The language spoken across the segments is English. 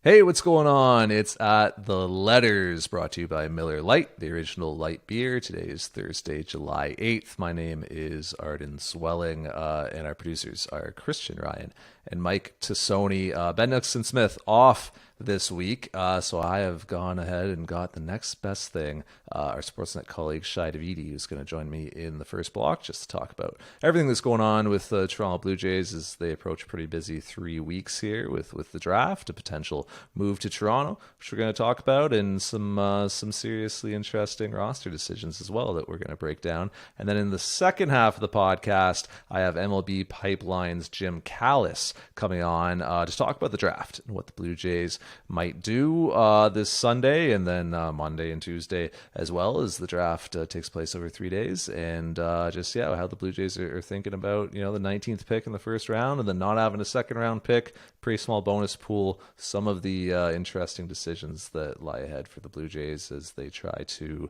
Hey, what's going on? It's at The Letters, brought to you by Miller Lite, the original light beer. Today is Thursday, July 8th. My name is Arden Swelling, and our producers are Christian Ryan and Mike Tassoni. Ben Nixon Smith off this week, so I have gone ahead and got the next best thing. Our Sportsnet colleague, Davidi, who's going to join me in the first block just to talk about everything that's going on with the Toronto Blue Jays as they approach a pretty busy 3 weeks here with the draft, a potential move to Toronto, which we're going to talk about, and some seriously interesting roster decisions as well that we're going to break down. And then in the second half of the podcast, I have MLB Pipeline's Jim Callis coming on to talk about the draft and what the Blue Jays might do this Sunday and then Monday and Tuesday, as well as the draft takes place over 3 days, and how the Blue Jays are thinking about the 19th pick in the first round and then not having a second round pick, pretty small bonus pool, some of the interesting decisions that lie ahead for the Blue Jays as they try to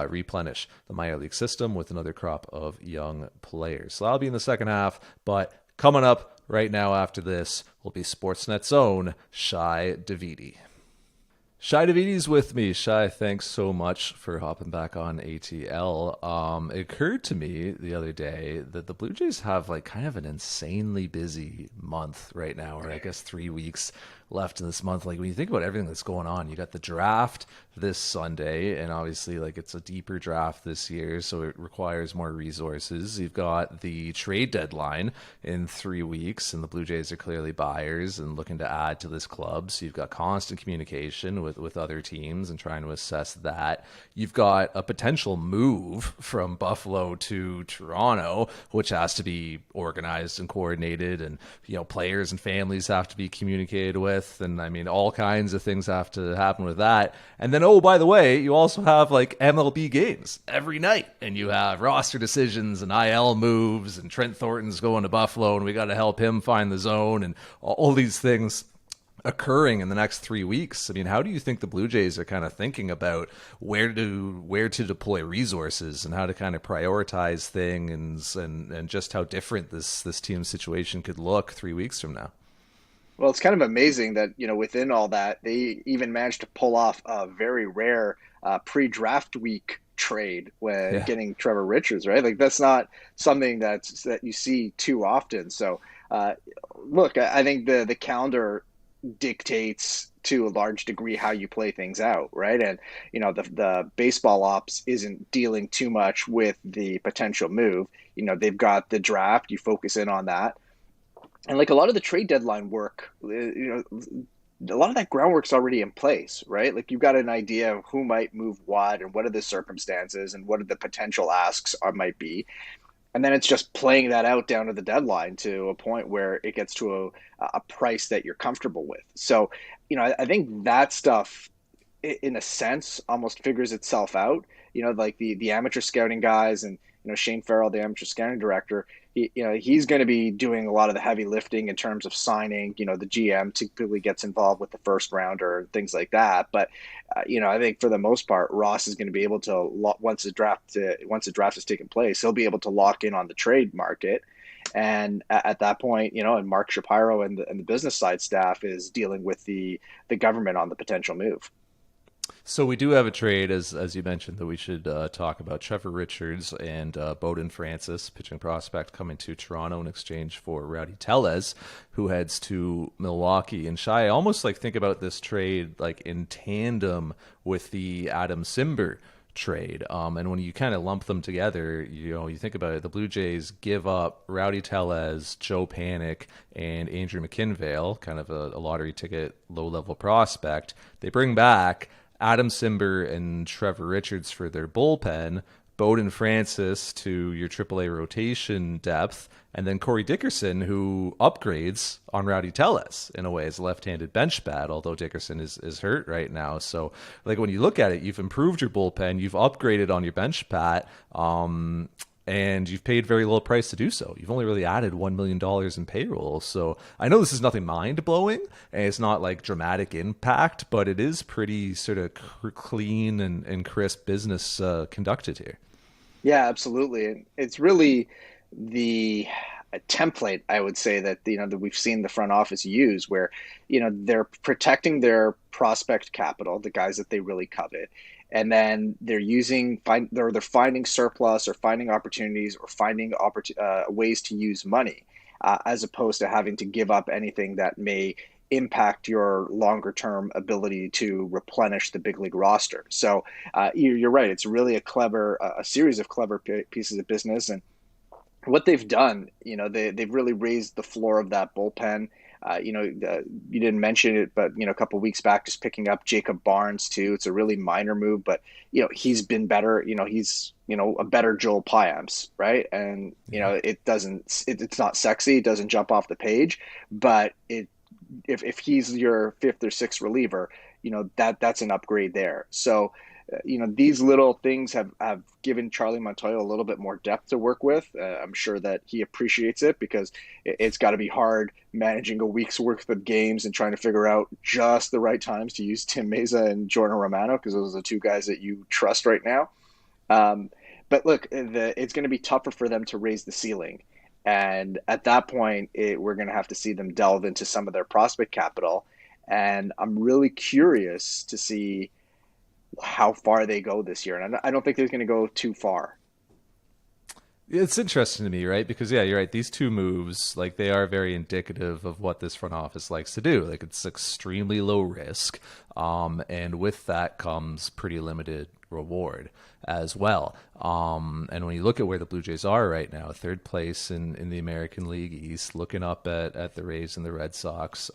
replenish the minor league system with another crop of young players. So that'll be in the second half, but coming up right now after this will be Sportsnet's own Davidi. Davidi's with me. Thanks so much for hopping back on ATL. It occurred to me the other day that the Blue Jays have kind of an insanely busy month right now, or I guess 3 weeks left in this month. When you think about everything that's going on, you got the draft this Sunday, and obviously it's a deeper draft this year, so it requires more resources. You've got the trade deadline in 3 weeks, and the Blue Jays are clearly buyers and looking to add to this club. So you've got constant communication with other teams and trying to assess that. You've got a potential move from Buffalo to Toronto, which has to be organized and coordinated, and players and families have to be communicated with. And I mean, all kinds of things have to happen with that. And then, oh, by the way, you also have MLB games every night, and you have roster decisions and IL moves, and Trent Thornton's going to Buffalo, and we got to help him find the zone, and all these things occurring in the next 3 weeks. I mean, how do you think the Blue Jays are kind of thinking about where to deploy resources and how to kind of prioritize things, and just how different this team situation could look 3 weeks from now? Well, it's kind of amazing that, within all that, they even managed to pull off a very rare pre-draft week trade when Yeah. getting Trevor Richards, right? That's not something that you see too often. So, look, I think the calendar dictates to a large degree how you play things out, right? And the baseball ops isn't dealing too much with the potential move. They've got the draft, you focus in on that. And a lot of the trade deadline work, a lot of that groundwork's already in place, right? You've got an idea of who might move what and what are the circumstances and what are the potential asks might be. And then it's just playing that out down to the deadline to a point where it gets to a price that you're comfortable with. So, I think that stuff, in a sense, almost figures itself out. The amateur scouting guys and, Shane Farrell, the amateur scouting director, he's going to be doing a lot of the heavy lifting in terms of signing. The GM typically gets involved with the first rounder and things like that. But I think for the most part, Ross is going to be able to, once the draft has taken place, he'll be able to lock in on the trade market. And at that point, and Mark Shapiro and the business side staff is dealing with the government on the potential move. So we do have a trade, as you mentioned, that we should talk about. Trevor Richards and Bowden Francis, pitching prospect, coming to Toronto in exchange for Rowdy Tellez, who heads to Milwaukee. And I almost think about this trade in tandem with the Adam Simber trade. And when you kind of lump them together, you think about it, the Blue Jays give up Rowdy Tellez, Joe Panic, and Andrew McKinvale, kind of a lottery ticket, low-level prospect. They bring back Adam Simber and Trevor Richards for their bullpen, Bowden Francis to your AAA rotation depth, and then Corey Dickerson, who upgrades on Rowdy Tellez in a way as a left-handed bench bat, although Dickerson is hurt right now. So when you look at it, you've improved your bullpen, you've upgraded on your bench bat, and you've paid very low price to do so. You've only really added $1 million in payroll. So I know this is nothing mind-blowing, and it's not dramatic impact, but it is pretty sort of clean and crisp business conducted here. Yeah, absolutely. And it's really the a template, I would say, that that we've seen the front office use, where they're protecting their prospect capital, the guys that they really covet, and then they're finding surplus or finding opportunities or finding ways to use money, as opposed to having to give up anything that may impact your longer term ability to replenish the big league roster. So you're right. It's really a series of clever pieces of business. And what they've done, they've really raised the floor of that bullpen. You didn't mention it, but a couple of weeks back, just picking up Jacob Barnes too. It's a really minor move, but he's been better. He's a better Joel Payamps, right? And it's not sexy. It doesn't jump off the page, but if he's your fifth or sixth reliever, that's an upgrade there. So these little things have given Charlie Montoya a little bit more depth to work with. I'm sure that he appreciates it, because it's got to be hard managing a week's worth of games and trying to figure out just the right times to use Tim Meza and Jordan Romano, because those are the two guys that you trust right now. But look, it's going to be tougher for them to raise the ceiling. And at that point, we're going to have to see them delve into some of their prospect capital. And I'm really curious to see how far they go this year. And I don't think they're going to go too far. It's interesting to me, right? Because yeah, you're right. These two moves, like, they are very indicative of what this front office likes to do. Like, it's extremely low risk, and with that comes pretty limited reward as well. And when you look at where the Blue Jays are right now, third place in the American League East, looking up at the Rays and the Red Sox,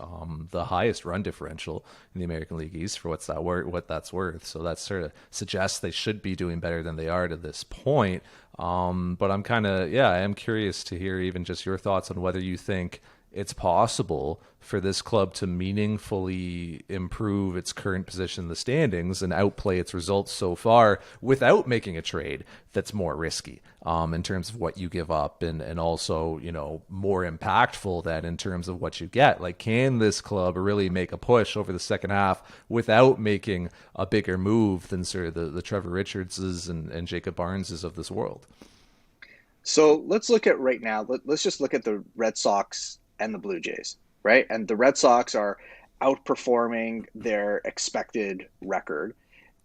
the highest run differential in the American League East for what that's worth. So that sort of suggests they should be doing better than they are to this point. But I am curious to hear even just your thoughts on whether you think it's possible for this club to meaningfully improve its current position in the standings and outplay its results so far without making a trade that's more risky, in terms of what you give up, and also, more impactful than in terms of what you get. Like, can this club really make a push over the second half without making a bigger move than sort of the Trevor Richardses and Jacob Barneses of this world? So let's look at right now. Let's just look at the Red Sox and the Blue Jays, right? And the Red Sox are outperforming their expected record,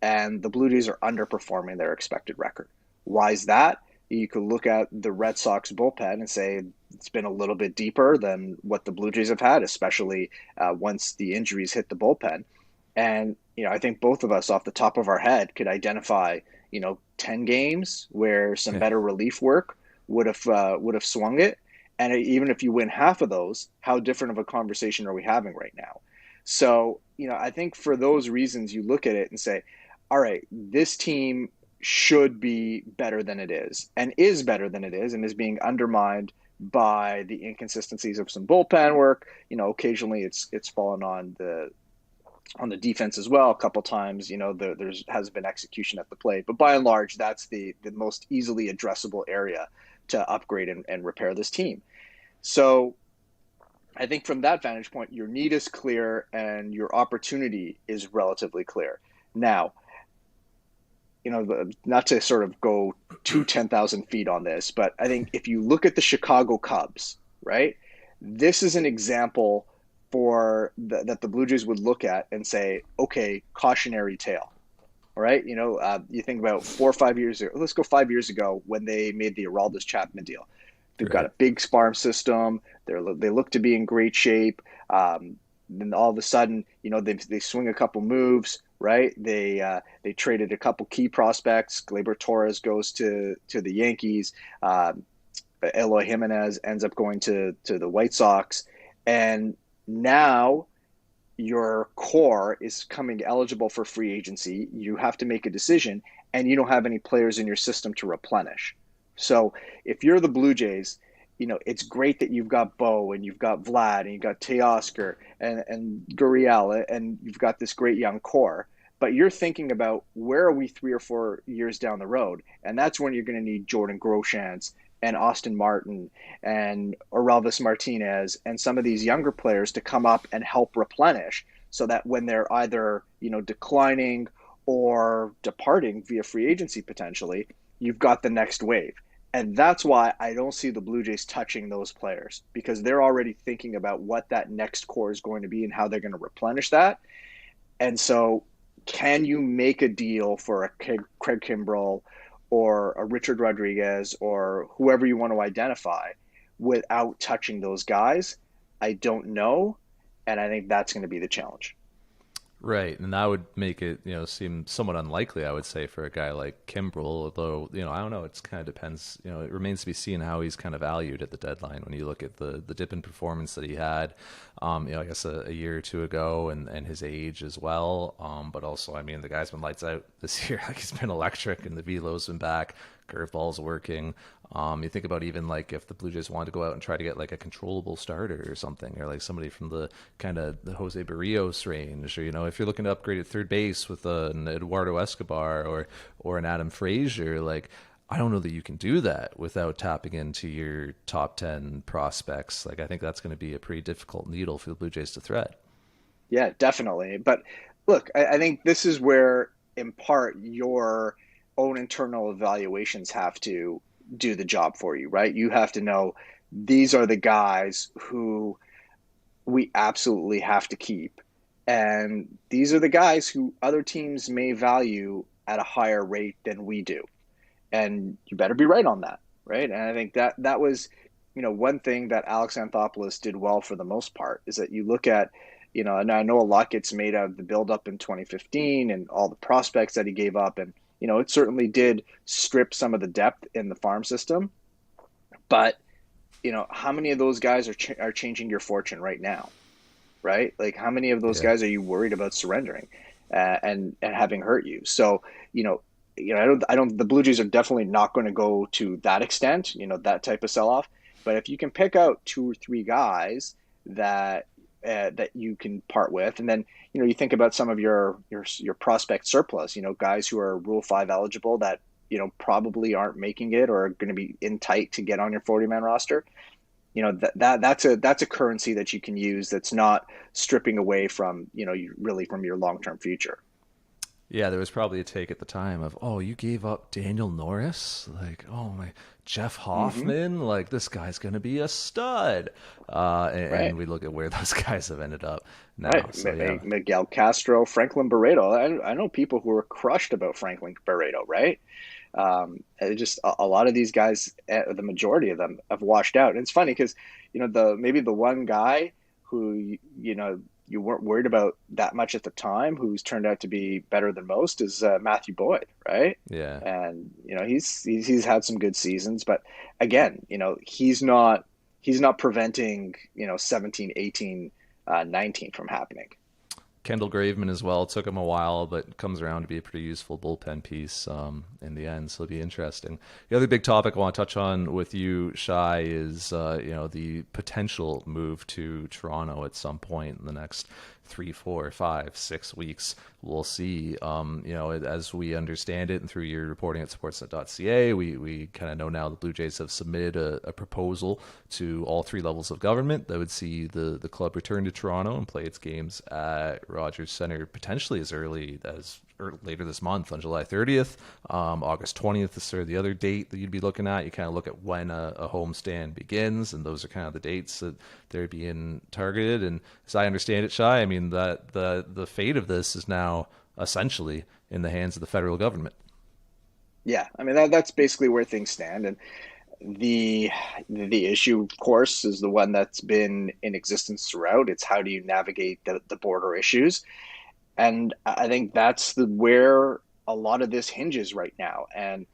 and the Blue Jays are underperforming their expected record. Why is that? You could look at the Red Sox bullpen and say it's been a little bit deeper than what the Blue Jays have had, especially once the injuries hit the bullpen. And I think both of us, off the top of our head, could identify 10 games where some better relief work would have swung it. And even if you win half of those, how different of a conversation are we having right now? So, I think for those reasons, you look at it and say, all right, this team should be better than it is better than it is, and is being undermined by the inconsistencies of some bullpen work. Occasionally it's fallen on the defense as well. A couple times, there has been execution at the plate, but by and large, that's the most easily addressable area to upgrade and repair this team. So I think from that vantage point, your need is clear and your opportunity is relatively clear. Now, not to sort of go to 10,000 feet on this, but I think if you look at the Chicago Cubs, right, this is an example that the Blue Jays would look at and say, okay, cautionary tale. All right. You think about 4 or 5 years ago, let's go 5 years ago, when they made the Aroldis Chapman deal. They've got a big farm system. They look to be in great shape. Then all of a sudden, they swing a couple moves, right? They traded a couple key prospects. Gleyber Torres goes to the Yankees. Eloy Jimenez ends up going to the White Sox. And now your core is coming eligible for free agency. You have to make a decision, and you don't have any players in your system to replenish. So if you're the Blue Jays, it's great that you've got Bo and you've got Vlad and you've got Teoscar and Gurriel, and you've got this great young core. But you're thinking about, where are we 3 or 4 years down the road? And that's when you're going to need Jordan Groshans and Austin Martin and Orelvis Martinez and some of these younger players to come up and help replenish, so that when they're either declining or departing via free agency potentially, you've got the next wave. And that's why I don't see the Blue Jays touching those players because they're already thinking about what that next core is going to be and how they're going to replenish that. And so, can you make a deal for a Craig Kimbrell or a Richard Rodriguez or whoever you want to identify without touching those guys? I don't know. And I think that's going to be the challenge. Right, and that would make it, seem somewhat unlikely, I would say, for a guy like Kimbrel. Although, I don't know. It kind of depends. It remains to be seen how he's kind of valued at the deadline. When you look at the dip in performance that he had, I guess a year or two ago, and his age as well. But also, I mean, the guy's been lights out this year. Like he's been electric, and the velo's been back. Curveball's working. You think about even like if the Blue Jays wanted to go out and try to get like a controllable starter or something, or like somebody from the kind of the Jose Barrios range, or if you're looking to upgrade at third base with an Eduardo Escobar or an Adam Frazier, like I don't know that you can do that without tapping into your top 10 prospects. Like I think that's going to be a pretty difficult needle for the Blue Jays to thread. Yeah, definitely. But look, I think this is where, in part, your own internal evaluations have to do the job for you, right? You have to know these are the guys who we absolutely have to keep. And these are the guys who other teams may value at a higher rate than we do. And you better be right on that, right? And I think that was, one thing that Alex Anthopoulos did well for the most part is that you look at, and I know a lot gets made out of the buildup in 2015 and all the prospects that he gave up, and it certainly did strip some of the depth in the farm system. But how many of those guys are changing your fortune right now, right? Like how many of those Yeah. guys are you worried about surrendering and having hurt you? So you know I don't. The Blue Jays are definitely not going to go to that extent, that type of sell off. But if you can pick out two or three guys that that you can part with, and then you think about some of your prospect surplus, guys who are Rule 5 eligible that probably aren't making it or are going to be in tight to get on your 40-man roster. That's a currency that you can use that's not stripping away from really from your long-term future. Yeah, there was probably a take at the time of, oh, you gave up Daniel Norris? Like, oh my, Jeff Hmm. Hoffman? Like, this guy's going to be a stud. And Right. we look at where those guys have ended up Right. now. So, yeah. Miguel Castro, Franklin Barreto. I know people who were crushed about Franklin Barreto, right? It just a lot of these guys, the majority of them have washed out. And it's funny because, the maybe the one guy who, you weren't worried about that much at the time, who's turned out to be better than most, is Matthew Boyd, right? Yeah. And he's had some good seasons, but again, he's not preventing 17, 18, 19 from happening. Kendall Graveman as well. It took him a while, but comes around to be a pretty useful bullpen piece in the end. So it'll be interesting. The other big topic I want to touch on with you, Shai, is the potential move to Toronto at some point in the next 3, 4, 5, 6 weeks. We'll see. As we understand it, and through your reporting at Sportsnet.ca, we kind of know now the Blue Jays have submitted a proposal to all three levels of government that would see the club return to Toronto and play its games at Rogers Centre potentially as early as later this month on July 30th. August 20th is sort of the other date that you'd be looking at. You kind of look at when a homestand begins, and those are kind of the dates that they're being targeted. And as I understand it, Shai, I mean that the fate of this is now essentially in the hands of the federal government. Yeah, I mean that's basically where things stand, and the the issue, of course, is the one that's been in existence throughout. It's how do you navigate the border issues, and I think that's where a lot of this hinges right now. And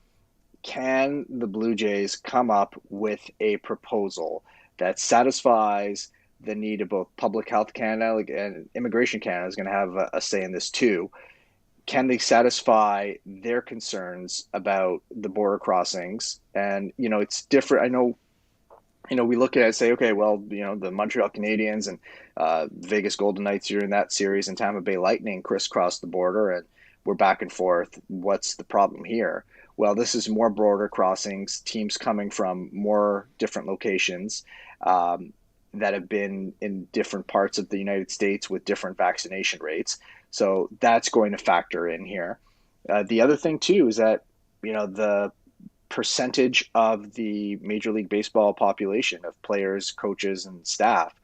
can the Blue Jays come up with a proposal that satisfies the need of both Public Health Canada, and Immigration Canada is going to have a say in this too. Can they satisfy their concerns about the border crossings? And it's different. I know, we look at it and say, okay, well, the Montreal Canadiens and Vegas Golden Knights are in that series, and Tampa Bay Lightning crisscross the border, and we're back and forth. What's the problem here? Well, this is more border crossings, teams coming from more different locations that have been in different parts of the United States with different vaccination rates. So that's going to factor in here. The other thing too is that the percentage of the Major League Baseball population of players, coaches, and staff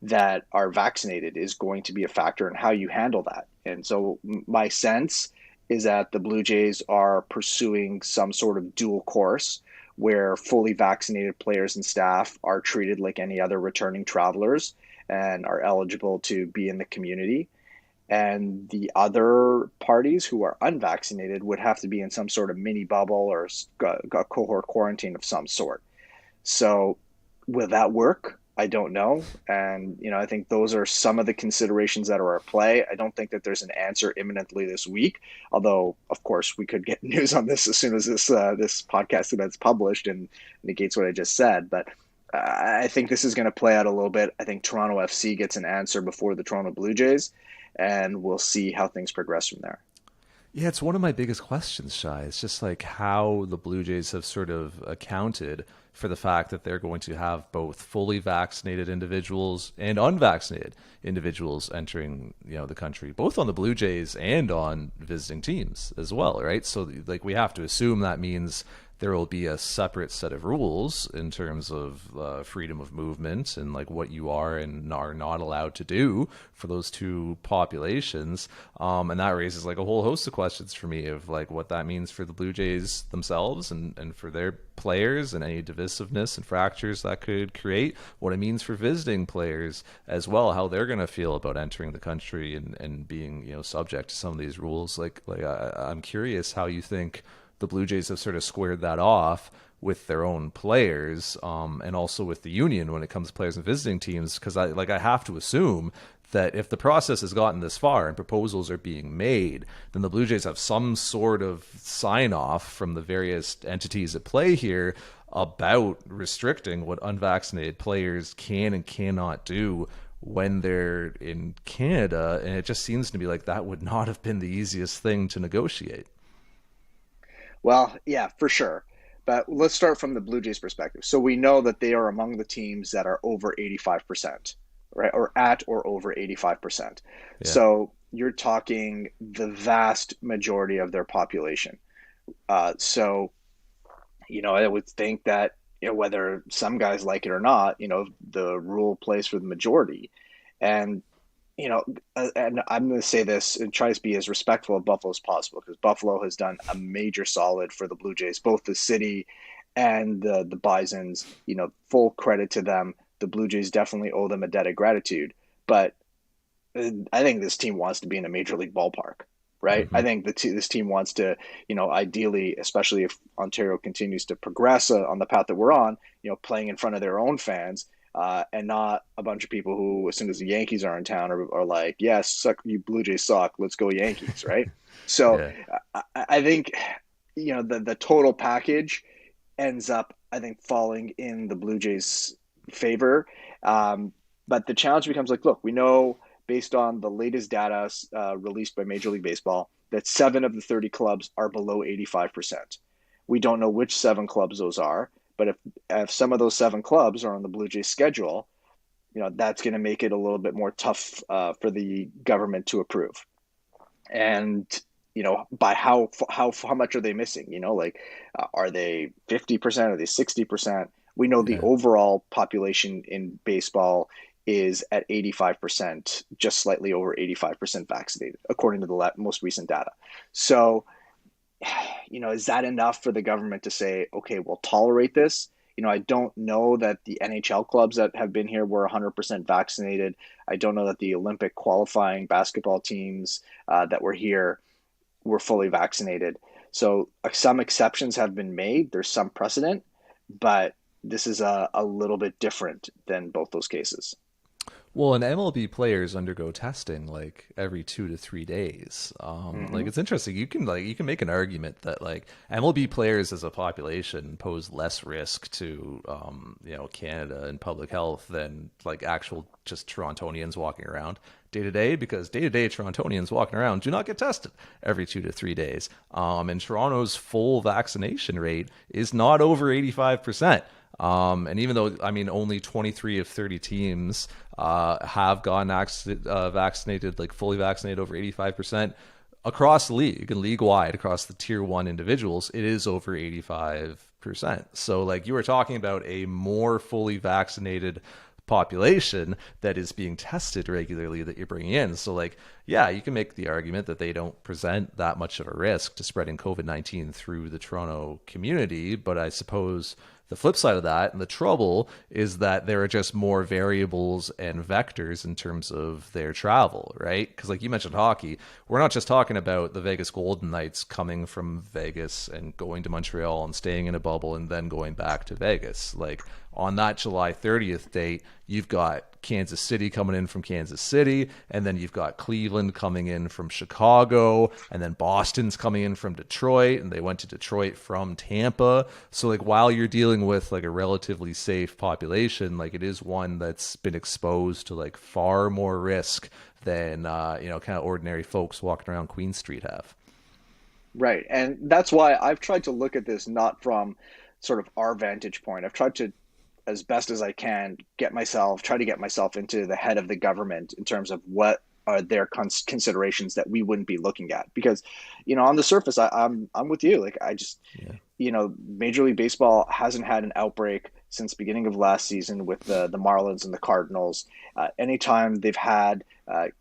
that are vaccinated is going to be a factor in how you handle that. And so my sense is that the Blue Jays are pursuing some sort of dual course where fully vaccinated players and staff are treated like any other returning travelers and are eligible to be in the community. And the other parties who are unvaccinated would have to be in some sort of mini bubble or a cohort quarantine of some sort. So will that work? I don't know. And, I think those are some of the considerations that are at play. I don't think that there's an answer imminently this week, although, of course, we could get news on this as soon as this podcast event's published and negates what I just said. But I think this is going to play out a little bit. I think Toronto FC gets an answer before the Toronto Blue Jays, and we'll see how things progress from there. Yeah, it's one of my biggest questions, Shai. It's just like how the Blue Jays have sort of accounted for the fact that they're going to have both fully vaccinated individuals and unvaccinated individuals entering, the country, both on the Blue Jays and on visiting teams as well, right? So like we have to assume that means there will be a separate set of rules in terms of freedom of movement and like what you are and are not allowed to do for those two populations. And that raises like a whole host of questions for me of like what that means for the Blue Jays themselves and for their players and any divisiveness and fractures that could create, what it means for visiting players as well, how they're going to feel about entering the country and being, subject to some of these rules. I'm curious how you think the Blue Jays have sort of squared that off with their own players, and also with the union when it comes to players and visiting teams. Because I have to assume that if the process has gotten this far and proposals are being made, then the Blue Jays have some sort of sign off from the various entities at play here about restricting what unvaccinated players can and cannot do when they're in Canada. And it just seems to me like that would not have been the easiest thing to negotiate. Well, yeah, for sure. But let's start from the Blue Jays perspective. So we know that they are among the teams that are over 85%, right? Or at or over 85%. Yeah. So you're talking the vast majority of their population. So, I would think that, whether some guys like it or not, the rule plays for the majority. And and I'm going to say this and try to be as respectful of Buffalo as possible, because Buffalo has done a major solid for the Blue Jays, both the city and the Bisons. Full credit to them. The Blue Jays definitely owe them a debt of gratitude. But I think this team wants to be in a major league ballpark, right? Mm-hmm. I think this team wants to, ideally, especially if Ontario continues to progress on the path that we're on, playing in front of their own fans. And not a bunch of people who, as soon as the Yankees are in town, are like, yes, suck, you Blue Jays suck, let's go Yankees, right? So Yeah. I think, the total package ends up, I think, falling in the Blue Jays' favor. But the challenge becomes like, look, we know based on the latest data released by Major League Baseball that 7 of the 30 clubs are below 85%. We don't know which 7 clubs those are. But if some of those 7 clubs are on the Blue Jays schedule, that's going to make it a little bit more tough for the government to approve. And, by how much are they missing? Are they 50%? Are they 60%? We know the overall population in baseball is at 85%, just slightly over 85% vaccinated, according to the most recent data. So, is that enough for the government to say, okay, we'll tolerate this? I don't know that the NHL clubs that have been here were 100% vaccinated. I don't know that the Olympic qualifying basketball teams that were here were fully vaccinated. So some exceptions have been made. There's some precedent, but this is a little bit different than both those cases. Well, and MLB players undergo testing like every 2 to 3 days. Like it's interesting. You can make an argument that like MLB players as a population pose less risk to Canada and public health than like actual just Torontonians walking around day to day, because day to day Torontonians walking around do not get tested every 2 to 3 days. And Toronto's full vaccination rate is not over 85%. And even though, only 23 of 30 teams have gotten vaccinated, like fully vaccinated over 85%, across the league and league wide across the tier one individuals, it is over 85%. So like you were talking about a more fully vaccinated population that is being tested regularly that you're bringing in. So like, yeah, you can make the argument that they don't present that much of a risk to spreading COVID-19 through the Toronto community. But I suppose the flip side of that and the trouble is that there are just more variables and vectors in terms of their travel, right? Because like you mentioned hockey, we're not just talking about the Vegas Golden Knights coming from Vegas and going to Montreal and staying in a bubble and then going back to Vegas. Like on that July 30th date, you've got Kansas City coming in from Kansas City, and then you've got Cleveland coming in from Chicago, and then Boston's coming in from Detroit, and they went to Detroit from Tampa. So like while you're dealing with like a relatively safe population, like it is one that's been exposed to like far more risk than kind of ordinary folks walking around Queen Street have. Right. And that's why I've tried to look at this not from sort of our vantage point. I've tried to, as best as I can, try to get myself into the head of the government in terms of what are their considerations that we wouldn't be looking at. Because, on the surface, I'm with you. Like I just, Yeah. Major League Baseball hasn't had an outbreak since beginning of last season with the Marlins and the Cardinals. Anytime they've had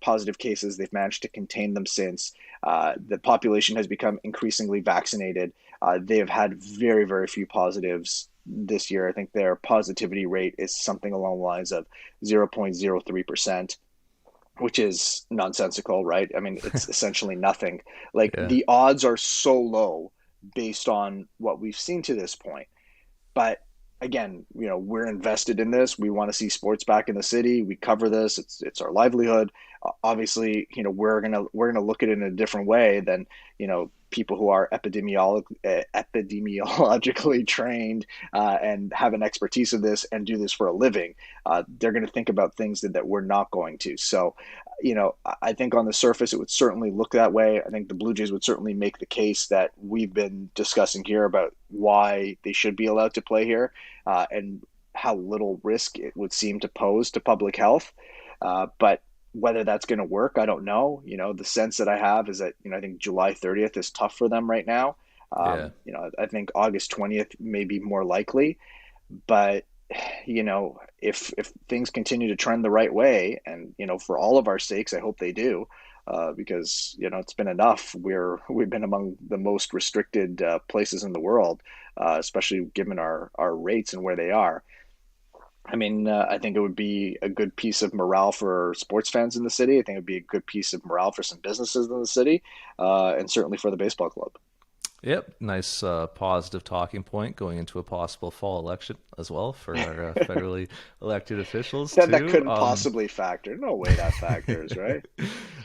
positive cases, they've managed to contain them since. The population has become increasingly vaccinated. They have had very, very few positives this year. I think their positivity rate is something along the lines of 0.03%, which is nonsensical, right? I mean, it's essentially nothing. Like Yeah. the odds are so low based on what we've seen to this point. But again, we're invested in this. We want to see sports back in the city. We cover this. It's our livelihood. Obviously, we're gonna look at it in a different way than people who are epidemiologically trained and have an expertise of this and do this for a living. They're going to think about things that we're not going to. So, I think on the surface it would certainly look that way. I think the Blue Jays would certainly make the case that we've been discussing here about why they should be allowed to play here and how little risk it would seem to pose to public health. But whether that's going to work, I don't know. The sense that I have is that, I think July 30th is tough for them right now. Yeah. I think August 20th may be more likely, but if things continue to trend the right way, and for all of our sakes, I hope they do, because it's been enough. We've been among the most restricted places in the world, especially given our rates and where they are. I mean, I think it would be a good piece of morale for sports fans in the city. I think it would be a good piece of morale for some businesses in the city, and certainly for the baseball club. Yep, nice positive talking point going into a possible fall election as well for our federally elected officials That too. couldn't possibly factor. No way that factors, right?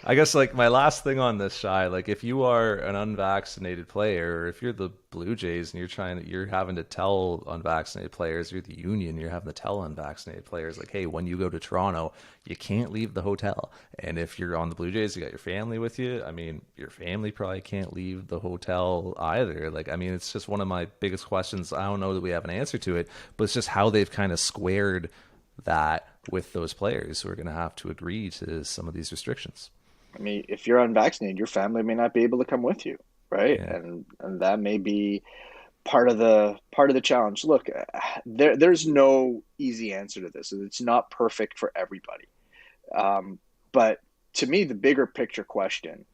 I guess like my last thing on this, Shy, like if you are an unvaccinated player, or if you're the Blue Jays and you're having to tell unvaccinated players, you're the union, you're having to tell unvaccinated players like, hey, when you go to Toronto, you can't leave the hotel. And if you're on the Blue Jays, you got your family with you. I mean, your family probably can't leave the hotel either. Like, I mean, it's just one of my biggest questions. I don't know that we have an answer to it, but it's just how they've kind of squared that with those players who are going to have to agree to some of these restrictions. I mean, if you're unvaccinated, your family may not be able to come with you, right? Yeah. And that may be part of the challenge. Look, there's no easy answer to this. It's not perfect for everybody. But to me, the bigger picture question,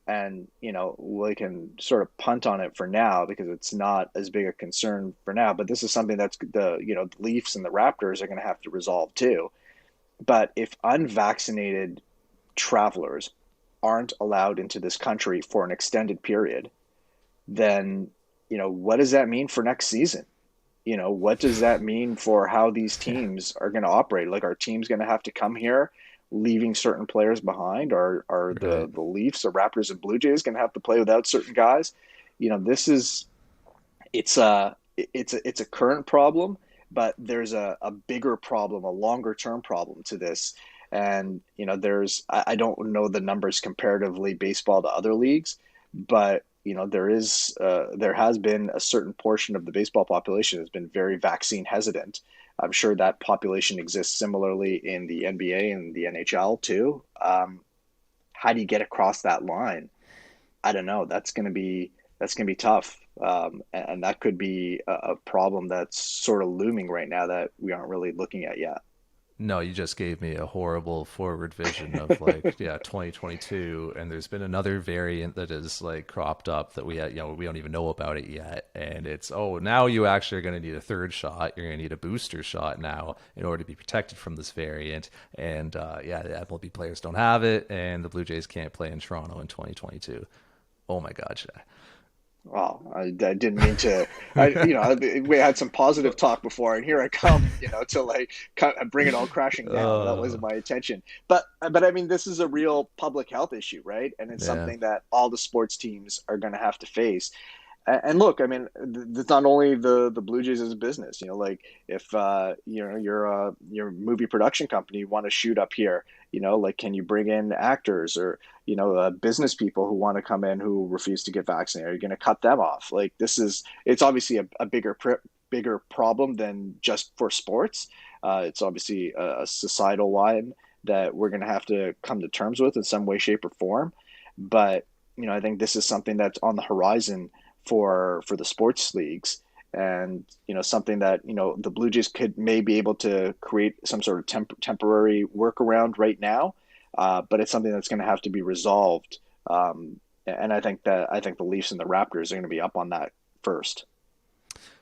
and we can sort of punt on it for now because it's not as big a concern for now. But this is something that's the Leafs and the Raptors are going to have to resolve too. But if unvaccinated travelers aren't allowed into this country for an extended period, then what does that mean for next season? What does that mean for how these Yeah. teams are going to operate? Like, are teams going to have to come here, leaving certain players behind? Are Right. the Leafs, the Raptors, and Blue Jays going to have to play without certain guys? This is it's a current problem, but there's a bigger problem, a longer term problem to this. And I don't know the numbers comparatively baseball to other leagues, but there has been a certain portion of the baseball population has been very vaccine hesitant. I'm sure that population exists similarly in the NBA and the NHL too. How do you get across that line? I don't know. That's gonna be tough, and that could be a problem that's sort of looming right now that we aren't really looking at yet. No, you just gave me a horrible forward vision of like, yeah, 2022, and there's been another variant that is like cropped up that we don't even know about it yet, and it's now you actually are going to need a third shot. You're going to need a booster shot now in order to be protected from this variant, and yeah, the MLB players don't have it, and the Blue Jays can't play in Toronto in 2022. Oh my God, Shay. Well, I didn't mean to. We had some positive talk before, and here I come, to like bring it all crashing down. That wasn't Uh, my intention. But I mean, this is a real public health issue, right? And it's yeah. something that all the sports teams are going to have to face. And look, I mean, it's not only the Blue Jays as a business. Like if your movie production company want to shoot up here, like can you bring in actors or business people who want to come in who refuse to get vaccinated? Are you going to cut them off? Like it's obviously a bigger problem than just for sports. It's obviously a societal one that we're going to have to come to terms with in some way, shape, or form. But I think this is something that's on the horizon for the sports leagues, and something that the Blue Jays could may be able to create some sort of temporary workaround right now, but it's something that's going to have to be resolved. And I think the Leafs and the Raptors are going to be up on that first.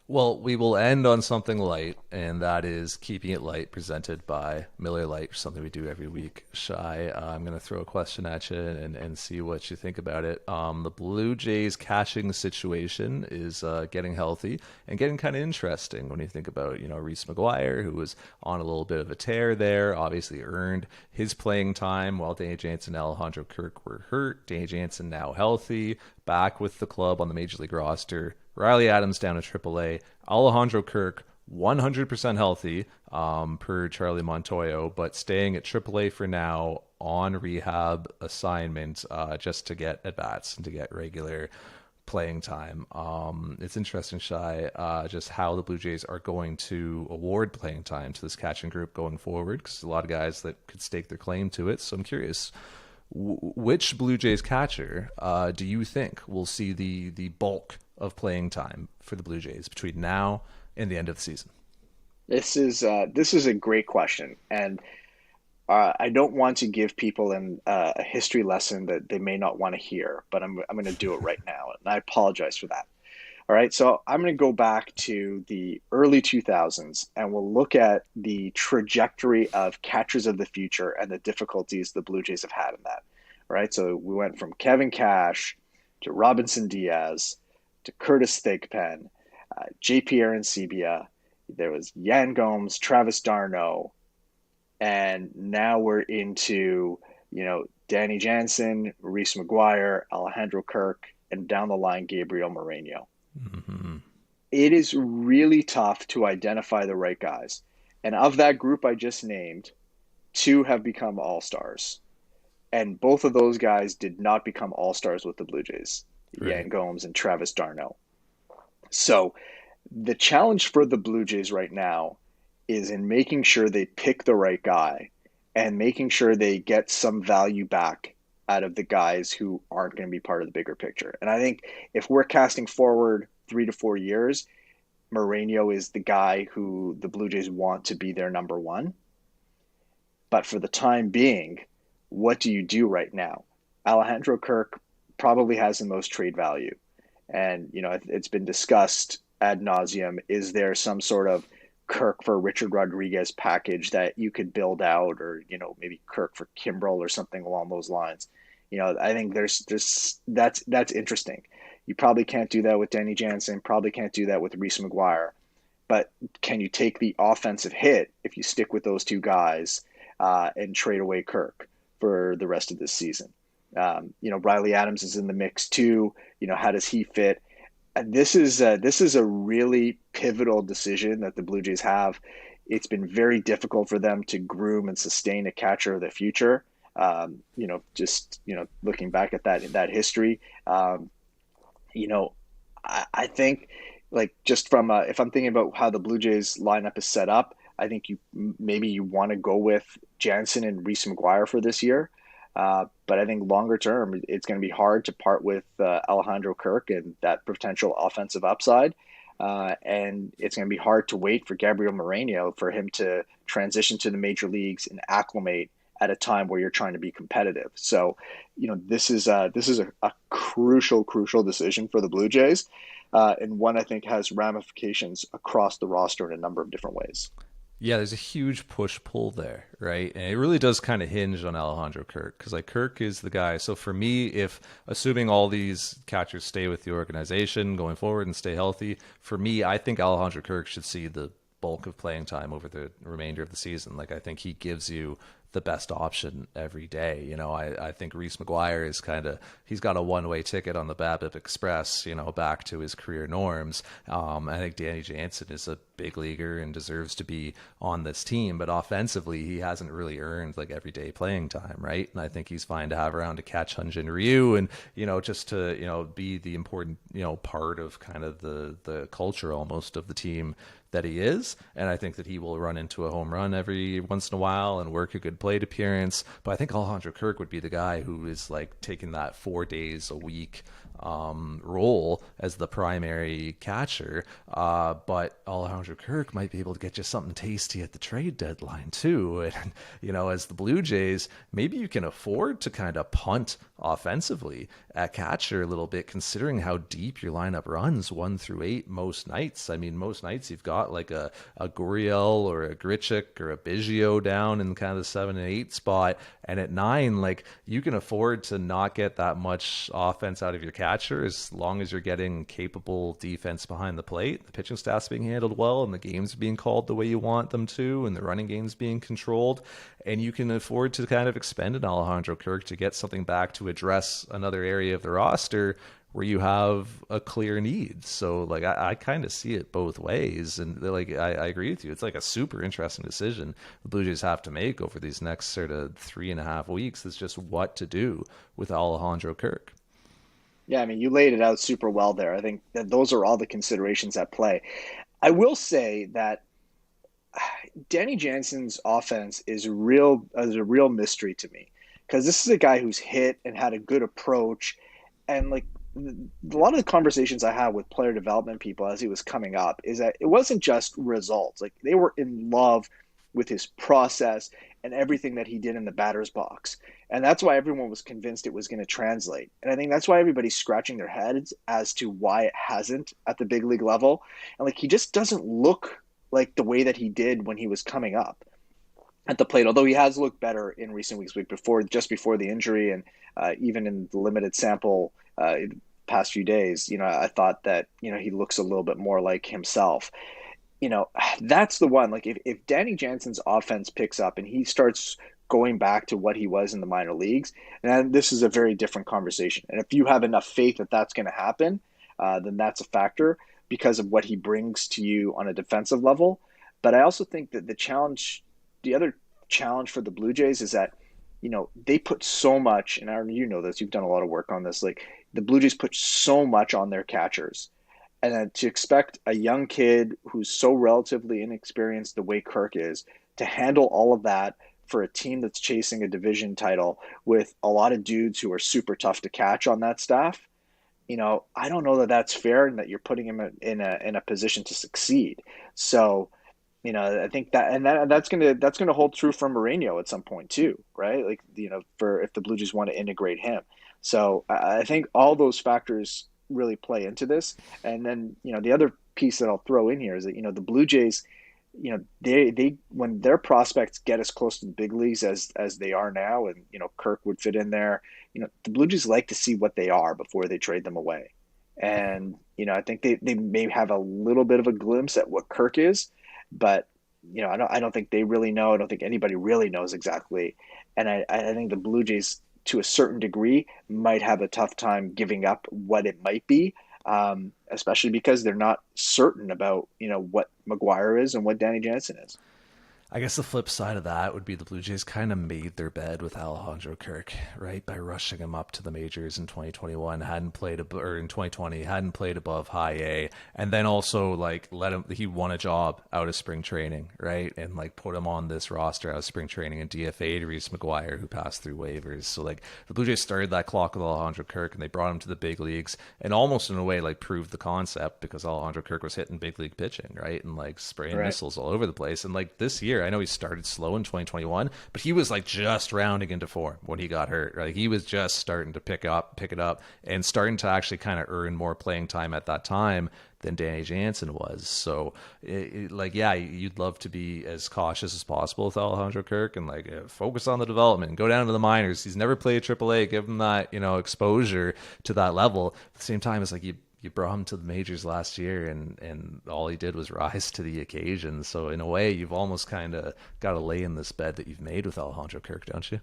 Well, we will end on something light, and that is Keeping It Light, presented by Miller Lite, something we do every week. Shy, I'm going to throw a question at you and see what you think about it. The Blue Jays catching situation is getting healthy and getting kind of interesting when you think about, Reese McGuire, who was on a little bit of a tear there, obviously earned his playing time while Danny Jansen and Alejandro Kirk were hurt. Danny Jansen now healthy, back with the club on the Major League roster. Riley Adams down to AAA. Alejandro Kirk, 100% healthy, per Charlie Montoyo, but staying at AAA for now on rehab assignment, just to get at bats and to get regular playing time. It's interesting, Shy, just how the Blue Jays are going to award playing time to this catching group going forward, because a lot of guys that could stake their claim to it. So I'm curious, which Blue Jays catcher do you think will see the bulk of playing time for the Blue Jays between now and the end of the season? This is a great question, and I don't want to give people a history lesson that they may not want to hear, but I'm going to do it right now, and I apologize for that. All right, so I'm going to go back to the early 2000s, and we'll look at the trajectory of catchers of the future and the difficulties the Blue Jays have had in that. All right, so we went from Kevin Cash to Robinson Diaz to Curtis Thigpen, JP Arencibia. There was Yan Gomes, Travis d'Arnaud, and now we're into Danny Jansen, Reese McGuire, Alejandro Kirk, and down the line Gabriel Moreno. Mm-hmm. It is really tough to identify the right guys. And of that group I just named, two have become all stars. And both of those guys did not become all stars with the Blue Jays, Right. Yan Gomes and Travis d'Arnaud. So the challenge for the Blue Jays right now is in making sure they pick the right guy and making sure they get some value back out of the guys who aren't going to be part of the bigger picture. And I think if we're casting forward 3 to 4 years, Moreno is the guy who the Blue Jays want to be their number one. But for the time being, what do you do right now? Alejandro Kirk probably has the most trade value. And, it's been discussed ad nauseum. Is there some sort of Kirk for Richard Rodriguez package that you could build out, or, maybe Kirk for Kimbrel or something along those lines? I think that's interesting. You probably can't do that with Danny Jansen, probably can't do that with Reese McGuire. But can you take the offensive hit if you stick with those two guys and trade away Kirk for the rest of this season? Riley Adams is in the mix too. How does he fit? This is a really pivotal decision that the Blue Jays have. It's been very difficult for them to groom and sustain a catcher of the future. Just looking back at that history, you know, I think like just from if I'm thinking about how the Blue Jays lineup is set up, I think maybe you want to go with Jansen and Reese McGuire for this year. But I think longer term, it's going to be hard to part with Alejandro Kirk and that potential offensive upside. And it's going to be hard to wait for Gabriel Moreno for him to transition to the major leagues and acclimate at a time where you're trying to be competitive. So, this is a crucial decision for the Blue Jays, and one I think has ramifications across the roster in a number of different ways. Yeah, there's a huge push pull there, right? And it really does kind of hinge on Alejandro Kirk because like Kirk is the guy. So for me, if assuming all these catchers stay with the organization going forward and stay healthy, for me, I think Alejandro Kirk should see the bulk of playing time over the remainder of the season. Like I think he gives you the best option every day. I think Reese McGuire is he's got a one-way ticket on the BABIP Express, back to his career norms. I think Danny Jansen is a big leaguer and deserves to be on this team, but offensively, he hasn't really earned like everyday playing time, right? And I think he's fine to have around to catch Hyunjin Ryu and, just to, be the important, part of kind of the culture almost of the team that he is. And I think that he will run into a home run every once in a while and work a good plate appearance. But I think Alejandro Kirk would be the guy who is like taking that 4 days a week role as the primary catcher. But Alejandro Kirk might be able to get you something tasty at the trade deadline too. And, as the Blue Jays, maybe you can afford to kind of punt offensively at catcher a little bit, considering how deep your lineup runs 1 through 8 most nights. I mean, most nights you've got like a Gurriel or a Grichuk or a Biggio down in kind of the 7 and 8 spot. And at 9, like you can afford to not get that much offense out of your catcher as long as you're getting capable defense behind the plate. The pitching staff's being handled well and the games being called the way you want them to and the running game's being controlled. And you can afford to kind of expend an Alejandro Kirk to get something back to address another area of the roster where you have a clear need. So like I kind of see it both ways, and like I agree with you. It's like a super interesting decision the Blue Jays have to make over these next sort of 3.5 weeks. It's just what to do with Alejandro Kirk. Yeah, I mean, you laid it out super well there. I think that those are all the considerations at play. I will say that Danny Jansen's offense is a real mystery to me because this is a guy who's hit and had a good approach, and like a lot of the conversations I had with player development people as he was coming up is that it wasn't just results. Like they were in love with his process and everything that he did in the batter's box. And that's why everyone was convinced it was going to translate. And I think that's why everybody's scratching their heads as to why it hasn't at the big league level. And like he just doesn't look like the way that he did when he was coming up at the plate, although he has looked better in recent weeks, just before the injury, and even in the limited sample past few days, I thought that he looks a little bit more like himself. That's the one. Like if Danny Jansen's offense picks up and he starts going back to what he was in the minor leagues, then this is a very different conversation. And if you have enough faith that that's going to happen, then that's a factor because of what he brings to you on a defensive level. But I also think that the other challenge for the Blue Jays is that, they put so much, and Aaron, you know this, you've done a lot of work on this. Like the Blue Jays put so much on their catchers. And then to expect a young kid who's so relatively inexperienced the way Kirk is to handle all of that for a team that's chasing a division title with a lot of dudes who are super tough to catch on that staff, I don't know that that's fair and that you're putting him in a position to succeed. So, I think that's gonna hold true for Mourinho at some point too, right? Like, for if the Blue Jays want to integrate him. So I think all those factors really play into this. And then, the other piece that I'll throw in here is that, the Blue Jays, they when their prospects get as close to the big leagues as they are now, and, Kirk would fit in there, the Blue Jays like to see what they are before they trade them away. And, I think they may have a little bit of a glimpse at what Kirk is, but, I don't think they really know. I don't think anybody really knows exactly. And I think the Blue Jays, to a certain degree, might have a tough time giving up what it might be, especially because they're not certain about, what McGuire is and what Danny Jansen is. I guess the flip side of that would be the Blue Jays kind of made their bed with Alejandro Kirk, right? By rushing him up to the majors in 2021, hadn't played or in 2020, hadn't played above high A, and then also like let him. He won a job out of spring training, right? And like put him on this roster out of spring training and DFA'd Reese McGuire, who passed through waivers. So like the Blue Jays started that clock with Alejandro Kirk, and they brought him to the big leagues, and almost in a way like proved the concept because Alejandro Kirk was hitting big league pitching, right? And like spraying Right. missiles all over the place. And like this year, I know he started slow in 2021, but he was like just rounding into form when he got hurt. Right? He was just starting to pick it up, and starting to actually kind of earn more playing time at that time than Danny Jansen was. So, yeah, you'd love to be as cautious as possible with Alejandro Kirk and like focus on the development, go down to the minors. He's never played AAA, give him that exposure to that level. At the same time, it's like you brought him to the majors last year, and all he did was rise to the occasion. So in a way, you've almost kind of got to lay in this bed that you've made with Alejandro Kirk, don't you?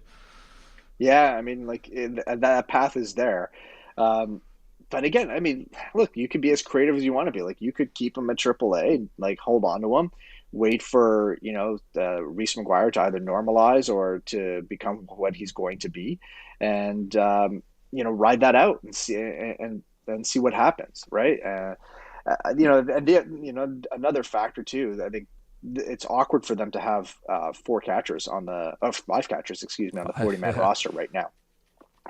Yeah, I mean, like that path is there. Um, but again, I mean, look, you could be as creative as you want to be. Like you could keep him at AAA, like hold on to him, wait for Reese McGuire to either normalize or to become what he's going to be, and ride that out and see what happens, right? Another factor too. I think it's awkward for them to have four catchers on the five catchers, excuse me, on the 40-man Yeah. roster right now.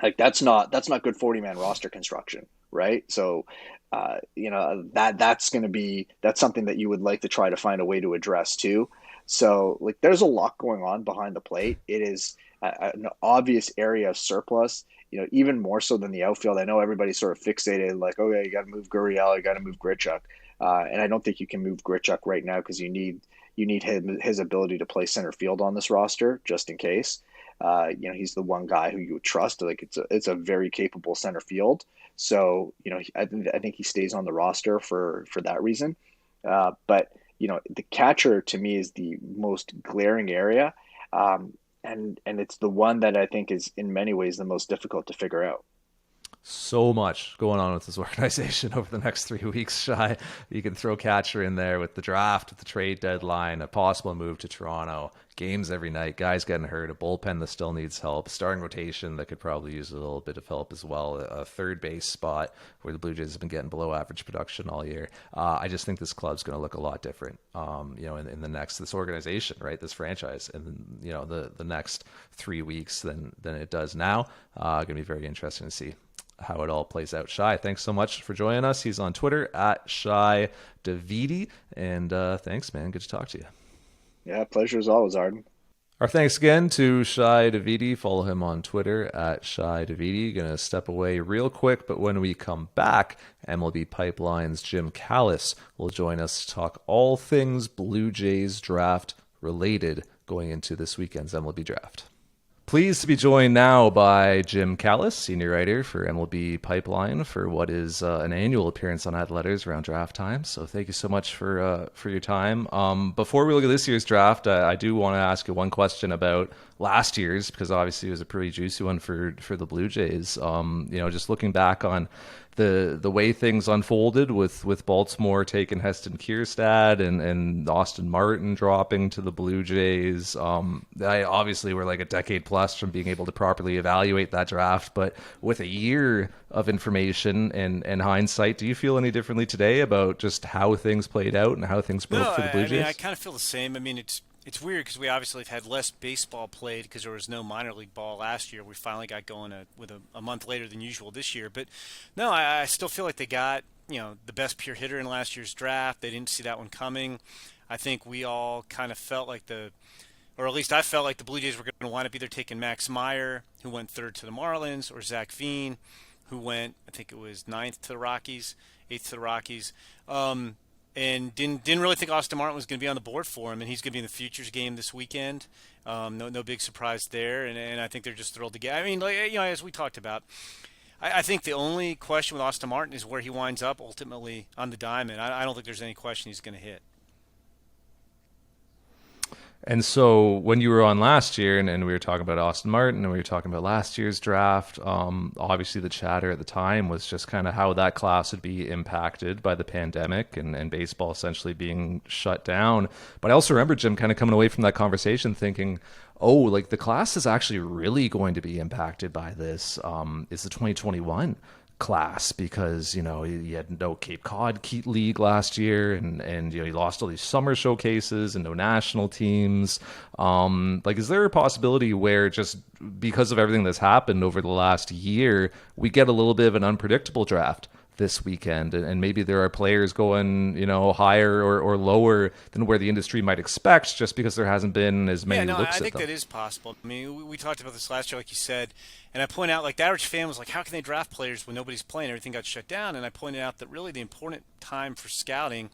Like that's not good 40-man roster construction, right? So that's something that you would like to try to find a way to address too. So like there's a lot going on behind the plate. It is an obvious area of surplus, even more so than the outfield. I know everybody's sort of fixated like, oh yeah, you got to move Gurriel, you got to move Grichuk, and I don't think you can move Grichuk right now because you need his ability to play center field on this roster just in case. He's the one guy who you would trust. Like it's a very capable center field. So I think he stays on the roster for that reason. But the catcher to me is the most glaring area, and it's the one that I think is in many ways the most difficult to figure out. So much going on with this organization over the next 3 weeks, Shy. You can throw catcher in there with the draft, with the trade deadline, a possible move to Toronto, games every night, guys getting hurt, a bullpen that still needs help, starting rotation that could probably use a little bit of help as well, a third base spot where the Blue Jays have been getting below average production all year. I just think this club's going to look a lot different, in the next, this organization, right, this franchise, and the next 3 weeks than it does now. Going to be very interesting to see how it all plays out. Shy, thanks so much for joining us. He's on Twitter at Shy Davidi, and thanks, man. Good to talk to you. Yeah, pleasure as always, Arden. Our thanks again to Shy Davidi. Follow him on Twitter at Shy Davidi. Going to step away real quick, but when we come back, MLB Pipeline's Jim Callis will join us to talk all things Blue Jays draft related going into this weekend's MLB draft. Pleased to be joined now by Jim Callis, senior writer for MLB Pipeline, for what is an annual appearance on Ad Letters around draft time. So thank you so much for your time. Before we look at this year's draft, I do want to ask you one question about last year's, because obviously it was a pretty juicy one for the Blue Jays. Just looking back on the way things unfolded with Baltimore taking Heston Kjerstad and Austin Martin dropping to the Blue Jays. I obviously we're like a decade plus from being able to properly evaluate that draft, but with a year of information and hindsight, do you feel any differently today about just how things played out and how things broke No, for the Blue I mean, Jays? I kind of feel the same. I mean, it's weird because we obviously have had less baseball played because there was no minor league ball last year. We finally got going with a month later than usual this year. But no, I still feel like they got the best pure hitter in last year's draft. They didn't see that one coming. I think we all kind of felt like or at least I felt like the Blue Jays were going to wind up either taking Max Meyer, who went third to the Marlins, or Zach Veen, who went, I think it was ninth to the Rockies, eighth to the Rockies. And didn't really think Austin Martin was going to be on the board for him, and he's going to be in the futures game this weekend. No big surprise there, and I think they're just thrilled to get. I mean, as we talked about, I think the only question with Austin Martin is where he winds up ultimately on the diamond. I don't think there's any question he's going to hit. And so when you were on last year, and we were talking about Austin Martin, and we were talking about last year's draft, obviously the chatter at the time was just kind of how that class would be impacted by the pandemic and baseball essentially being shut down. But I also remember Jim kind of coming away from that conversation thinking, oh, like the class is actually really going to be impacted by this. Is the 2021 class because you had no Cape Cod League last year, and you lost all these summer showcases and no national teams. Like, is there a possibility where just because of everything that's happened over the last year, we get a little bit of an unpredictable draft this weekend, and maybe there are players going higher or lower than where the industry might expect just because there hasn't been as many looks I at think them? that is possible. I mean, we talked about this last year, like you said, and I point out, like, the average fan was like, how can they draft players when nobody's playing? Everything got shut down. And I pointed out that really the important time for scouting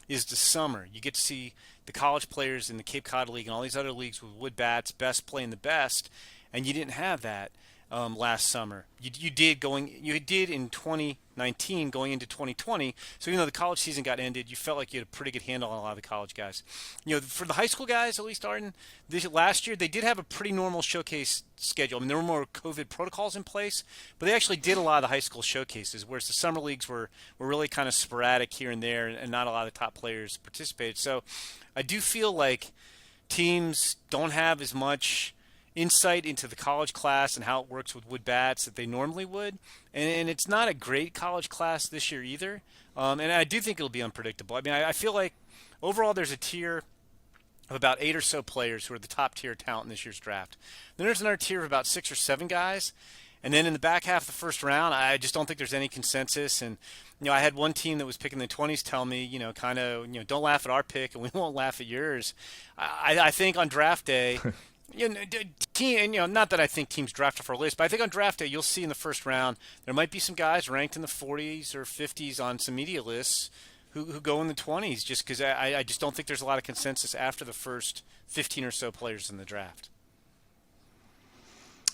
is the summer. You get to see the college players in the Cape Cod League and all these other leagues with wood bats, best playing the best, and you didn't have that last summer. You did in 2019 going into 2020. So even though the college season got ended, you felt like you had a pretty good handle on a lot of the college guys. For the high school guys, at least Arden, last year they did have a pretty normal showcase schedule. I mean, there were more COVID protocols in place, but they actually did a lot of the high school showcases, whereas the summer leagues were really kind of sporadic here and there, and not a lot of the top players participated. So I do feel like teams don't have as much insight into the college class and how it works with wood bats that they normally would. And it's not a great college class this year either. And I do think it'll be unpredictable. I mean, I feel like overall there's a tier of about 8 or so players who are the top tier talent in this year's draft. Then there's another tier of about 6 or 7 guys. And then in the back half of the first round, I just don't think there's any consensus. And, I had one team that was picking the 20s tell me, don't laugh at our pick and we won't laugh at yours. I think on draft day, not that I think teams draft off our list, but I think on draft day you'll see in the first round there might be some guys ranked in the 40s or 50s on some media lists who go in the 20s, just because I just don't think there's a lot of consensus after the first 15 or so players in the draft.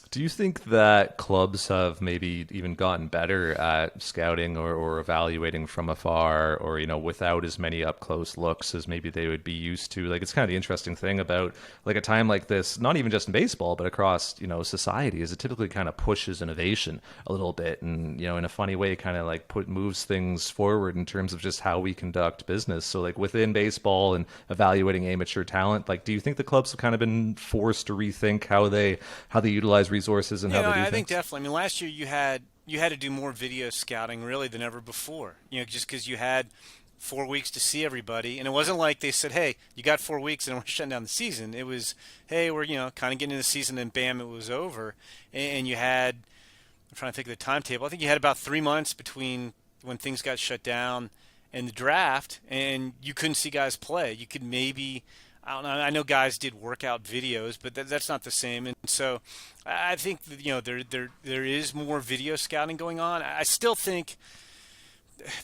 Do you think that clubs have maybe even gotten better at scouting or evaluating from afar, or, without as many up close looks as maybe they would be used to? Like, it's kind of the interesting thing about like a time like this, not even just in baseball, but across, society, is it typically kind of pushes innovation a little bit, and, in a funny way, kind of like moves things forward in terms of just how we conduct business. So like within baseball and evaluating amateur talent, like, do you think the clubs have kind of been forced to rethink how they utilize resources and how they do I things? think definitely. I mean, last year you had to do more video scouting really than ever before. Just because you had 4 weeks to see everybody, and it wasn't like they said, "Hey, you got 4 weeks and we're shutting down the season." It was, "Hey, we're kind of getting into the season," and bam, it was over. And you had, I'm trying to think of the timetable. I think you had about 3 months between when things got shut down and the draft, and you couldn't see guys play. You could maybe, I don't know. I know guys did workout videos, but that's not the same. And so I think that, there is more video scouting going on. I still think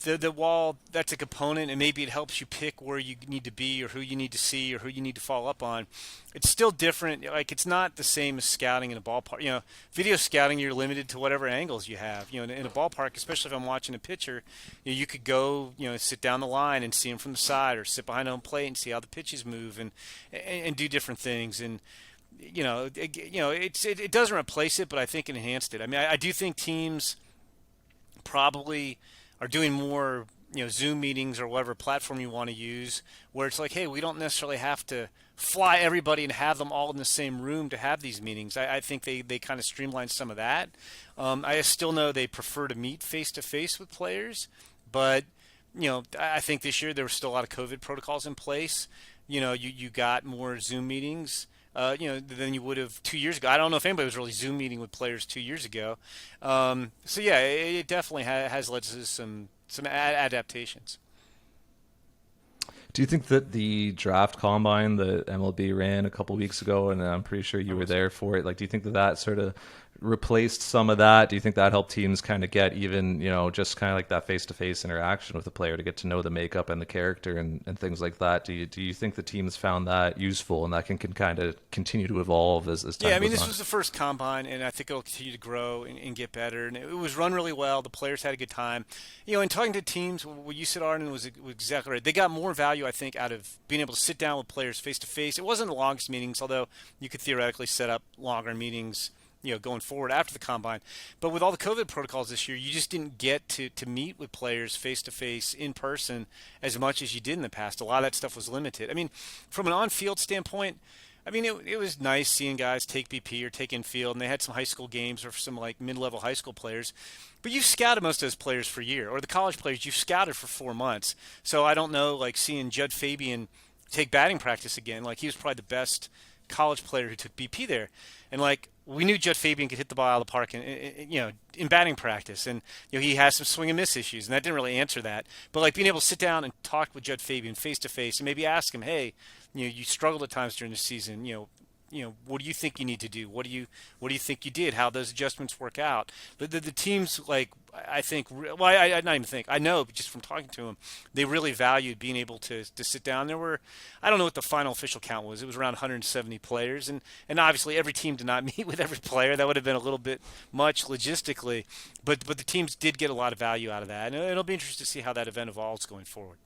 the wall, that's a component, and maybe it helps you pick where you need to be or who you need to see or who you need to follow up on. It's still different. Like, it's not the same as scouting in a ballpark. Video scouting, you're limited to whatever angles you have. In a ballpark, especially if I'm watching a pitcher, you could go, sit down the line and see him from the side, or sit behind home plate and see how the pitches move, and do different things. And it doesn't replace it, but I think it enhanced it. I mean, I do think teams probably are doing more, Zoom meetings or whatever platform you want to use, where it's like, hey, we don't necessarily have to fly everybody and have them all in the same room to have these meetings. I think they kind of streamlined some of that. I still know they prefer to meet face to face with players, but I think this year there were still a lot of COVID protocols in place. You got more Zoom meetings than you would have 2 years ago. I don't know if anybody was really Zoom meeting with players 2 years ago. So yeah, it definitely has led to some adaptations. Do you think that the draft combine that MLB ran a couple weeks ago, and I'm pretty sure you were there for it, like, do you think that sort of replaced some of that? Do you think that helped teams kind of get even, just kind of like that face-to-face interaction with the player to get to know the makeup and the character and things like that? Do you think the teams found that useful and that can kind of continue to evolve as time Yeah, I mean, goes this on? was the first combine, and I think it'll continue to grow and get better. And it was run really well. The players had a good time. In talking to teams, what you said, Arden, was exactly right. They got more value, I think, out of being able to sit down with players face to face. It wasn't the longest meetings, although you could theoretically set up longer meetings, going forward after the combine. But with all the COVID protocols this year, you just didn't get to meet with players face to face in person as much as you did in the past. A lot of that stuff was limited. I mean, from an on-field standpoint, I mean, it was nice seeing guys take BP or take infield, and they had some high school games or some like mid-level high school players. But you've scouted most of those players for a year, or the college players you've scouted for 4 months. So I don't know, like seeing Judd Fabian take batting practice again. Like he was probably the best college player who took BP there, and like we knew Judd Fabian could hit the ball out of the park, in batting practice, and he has some swing and miss issues, and that didn't really answer that. But like being able to sit down and talk with Judd Fabian face to face, and maybe ask him, hey, you struggled at times during the season, what do you think you need to do? What do you think you did? How those adjustments work out? But the teams, like, I think, well, I not even think, I know just from talking to them, they really valued being able to sit down. There were, I don't know what the final official count was. It was around 170 players, and obviously every team did not meet with every player. That would have been a little bit much logistically, but the teams did get a lot of value out of that, and it'll be interesting to see how that event evolves going forward.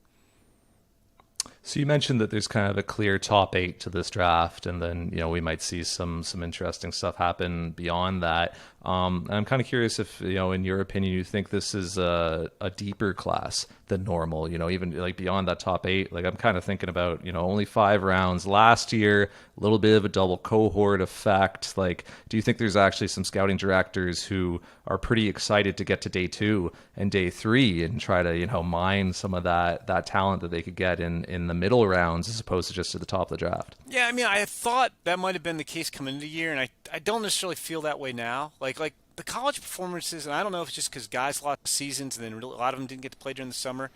So you mentioned that there's kind of a clear top 8 to this draft, and then we might see some interesting stuff happen beyond that. And I'm kind of curious if in your opinion, you think this is a deeper class than normal. Even like beyond that top 8. Like I'm kind of thinking about only 5 rounds last year, a little bit of a double cohort effect. Like, do you think there's actually some scouting directors who are pretty excited to get to day 2 and day 3 and try to mine some of that talent that they could get in the middle rounds as opposed to just at the top of the draft? Yeah, I mean, I thought that might have been the case coming into the year, and I don't necessarily feel that way now. Like the college performances, and I don't know if it's just because guys lost seasons and then a lot of them didn't get to play during the summer,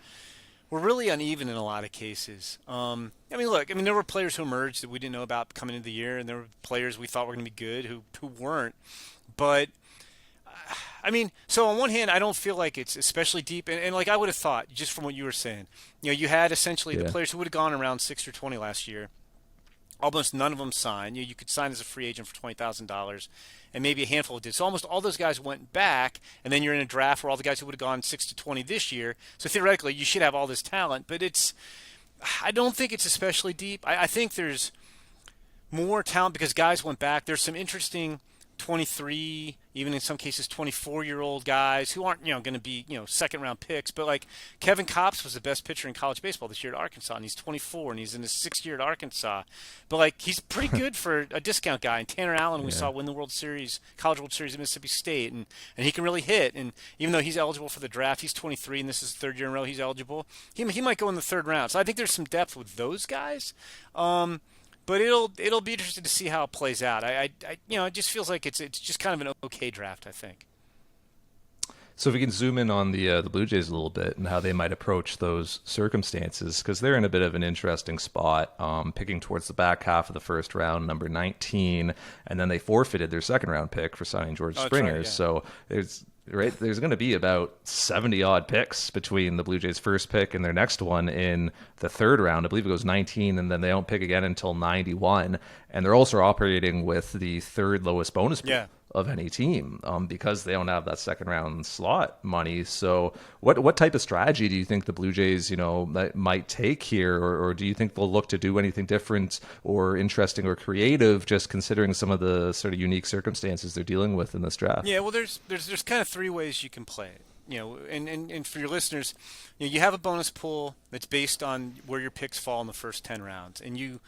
were really uneven in a lot of cases. I mean, look, there were players who emerged that we didn't know about coming into the year, and there were players we thought were going to be good who weren't. But I mean, so on one hand, I don't feel like it's especially deep, and like I would have thought, just from what you were saying, you had essentially the Yeah. players who would have gone around 6 or 20 last year. Almost none of them signed. You could sign as a free agent for $20,000, and maybe a handful did. So almost all those guys went back, and then you're in a draft where all the guys who would have gone 6 to 20 this year. So theoretically, you should have all this talent, but I don't think it's especially deep. I think there's more talent because guys went back. There's some interesting 23, even in some cases 24-year-old guys who aren't going to be second round picks, but like Kevin Kopps was the best pitcher in college baseball this year at Arkansas, and he's 24 and he's in his 6th year at Arkansas, but like he's pretty good for a discount guy. And Tanner Allen, we saw win the World Series, College World Series at Mississippi State, and he can really hit. And even though he's eligible for the draft, he's 23 and this is the 3rd year in a row he's eligible. He might go in the 3rd round. So I think there's some depth with those guys. But it'll be interesting to see how it plays out. It just feels like it's just kind of an okay draft, I think. So if we can zoom in on the Blue Jays a little bit and how they might approach those circumstances, because they're in a bit of an interesting spot, picking towards the back half of the 1st round, number 19, and then they forfeited their 2nd round pick for signing George Springer. Right, yeah. So there's going to be about 70 odd picks between the Blue Jays' first pick and their next one in the 3rd round. I believe it goes 19, and then they don't pick again until 91. And they're also operating with the 3rd lowest bonus pool of any team because they don't have that 2nd round slot money. So what type of strategy do you think the Blue Jays might take here, or do you think they'll look to do anything different or interesting or creative, just considering some of the sort of unique circumstances they're dealing with in this draft? Yeah, well, there's kind of 3 ways you can play it. And for your listeners, you have a bonus pool that's based on where your picks fall in the first 10 rounds, and you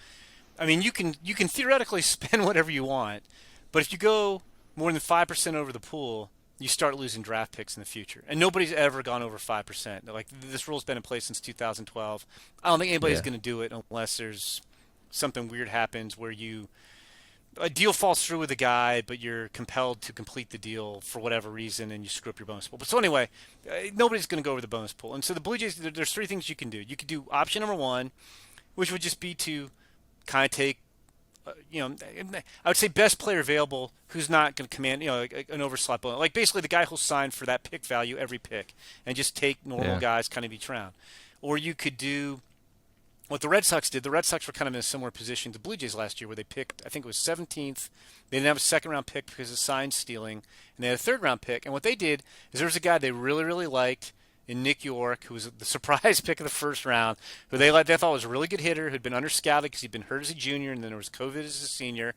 can theoretically spend whatever you want, but if you go more than 5% over the pool, you start losing draft picks in the future. And nobody's ever gone over 5%. Like, this rule's been in place since 2012. I don't think anybody's going to do it unless there's something weird happens where a deal falls through with a guy, but you're compelled to complete the deal for whatever reason, and you screw up your bonus pool. But so anyway, nobody's going to go over the bonus pool. And so the Blue Jays, there's 3 things you can do. You could do option number 1, which would just be to kind of take I would say best player available who's not going to command, like an overslot bonus. Like basically the guy who'll sign for that pick value every pick and just take normal Yeah. guys kind of each round. Or you could do what the Red Sox did. The Red Sox were kind of in a similar position to Blue Jays last year where they picked, I think it was 17th. They didn't have a second round pick because of sign stealing, and they had a third round pick. And what they did is there was a guy they really, really liked in Nick York, who was the surprise pick of the first round, who they thought was a really good hitter, who'd been underscouted because he'd been hurt as a junior, and then there was COVID as a senior.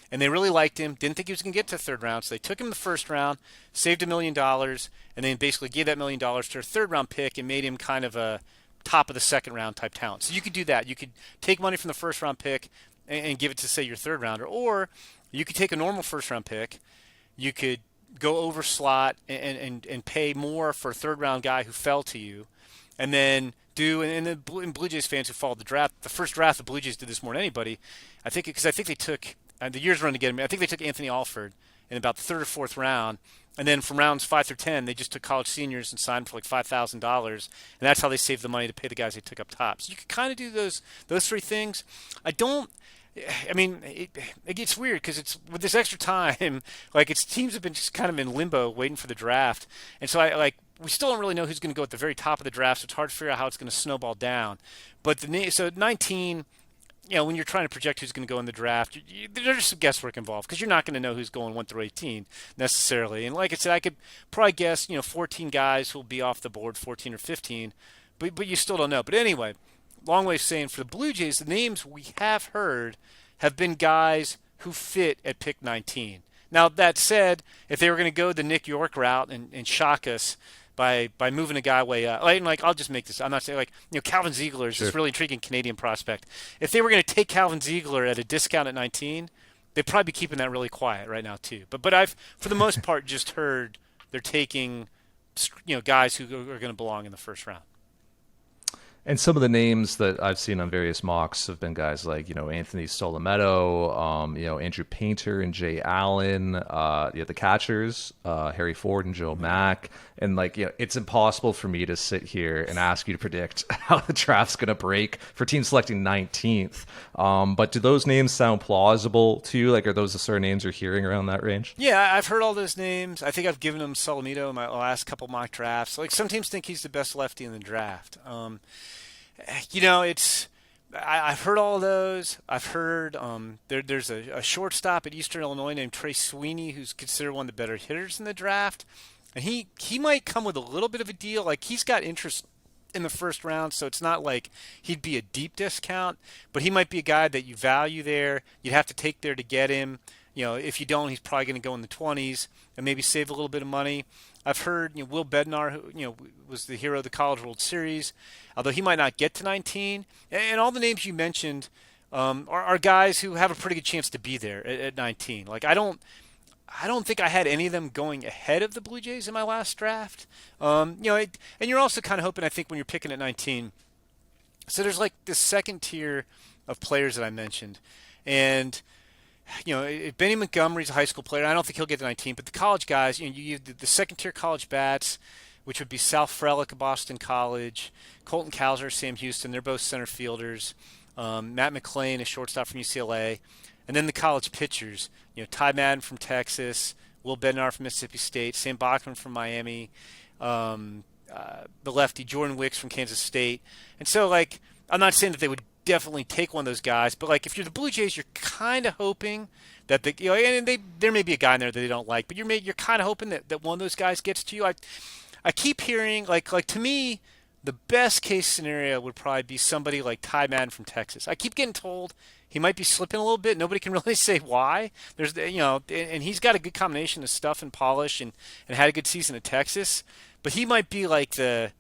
And they really liked him, didn't think he was going to get to the third round, so they took him in the first round, saved $1 million, and then basically gave that $1 million to their third round pick and made him kind of a top of the second round type talent. So you could do that. You could take money from the first round pick and give it to, say, your third rounder, or you could take a normal first round pick. You could go over slot and pay more for a third round guy who fell to you, and then and Blue Jays fans who followed the draft, the first draft the Blue Jays did this more than anybody, I think, because I think they took the years running to get him. I think they took Anthony Alford in about the third or fourth round, and then from rounds 5 through 10 they just took college seniors and signed for like $5,000, and that's how they saved the money to pay the guys they took up top. So you could kind of do those three things. It gets weird because it's with this extra time, like its teams have been just kind of in limbo waiting for the draft, and so we still don't really know who's going to go at the very top of the draft. So it's hard to figure out how it's going to snowball down. But so 19, when you're trying to project who's going to go in the draft, there's some guesswork involved because you're not going to know who's going 1 through 18 necessarily. And like I said, I could probably guess 14 guys who'll be off the board, 14 or 15, but you still don't know. But anyway. Long way of saying for the Blue Jays, the names we have heard have been guys who fit at pick 19. Now, that said, if they were going to go the Nick York route and shock us by moving a guy way up, I'll just make this. I'm not saying Calvin Ziegler is this really intriguing Canadian prospect. If they were going to take Calvin Ziegler at a discount at 19, they'd probably be keeping that really quiet right now too. But I've for the most part just heard they're taking guys who are going to belong in the first round. And some of the names that I've seen on various mocks have been guys like, Anthony Solometto, Andrew Painter and Jay Allen, the catchers, Harry Ford and Joe Mack. And it's impossible for me to sit here and ask you to predict how the draft's going to break for teams selecting 19th. But do those names sound plausible to you? Are those the sort of names you're hearing around that range? Yeah, I've heard all those names. I think I've given him Solometto in my last couple mock drafts. Some teams think he's the best lefty in the draft. I've heard all those. I've heard there's a shortstop at Eastern Illinois named Trey Sweeney who's considered one of the better hitters in the draft. And he might come with a little bit of a deal. He's got interest in the first round, so it's not like he'd be a deep discount, but he might be a guy that you value there. You'd have to take there to get him. If you don't, he's probably going to go in the 20s and maybe save a little bit of money. I've heard Will Bednar, who was the hero of the College World Series, although he might not get to 19. And all the names you mentioned are guys who have a pretty good chance to be there at 19. I don't think I had any of them going ahead of the Blue Jays in my last draft. And you're also kind of hoping, I think, when you're picking at 19. So there's this second tier of players that I mentioned, and Benny Montgomery's a high school player. I don't think he'll get to 19, but the college guys, you the second tier college bats, which would be Sal Frelick of Boston College, Colton Cowser, Sam Houston. They're both center fielders. Matt McClain, a shortstop from UCLA, and then the college pitchers. Ty Madden from Texas, Will Bednar from Mississippi State, Sam Bachman from Miami, the lefty Jordan Wicks from Kansas State. And so, I'm not saying that they would definitely take one of those guys, but if you're the Blue Jays, you're kind of hoping that there may be a guy in there that they don't like, but you're kind of hoping that one of those guys gets to you. I keep hearing to me the best case scenario would probably be somebody like Ty Madden from Texas. I keep getting told he might be slipping a little bit. Nobody can really say why. There's and he's got a good combination of stuff and polish and had a good season at Texas, but he might be I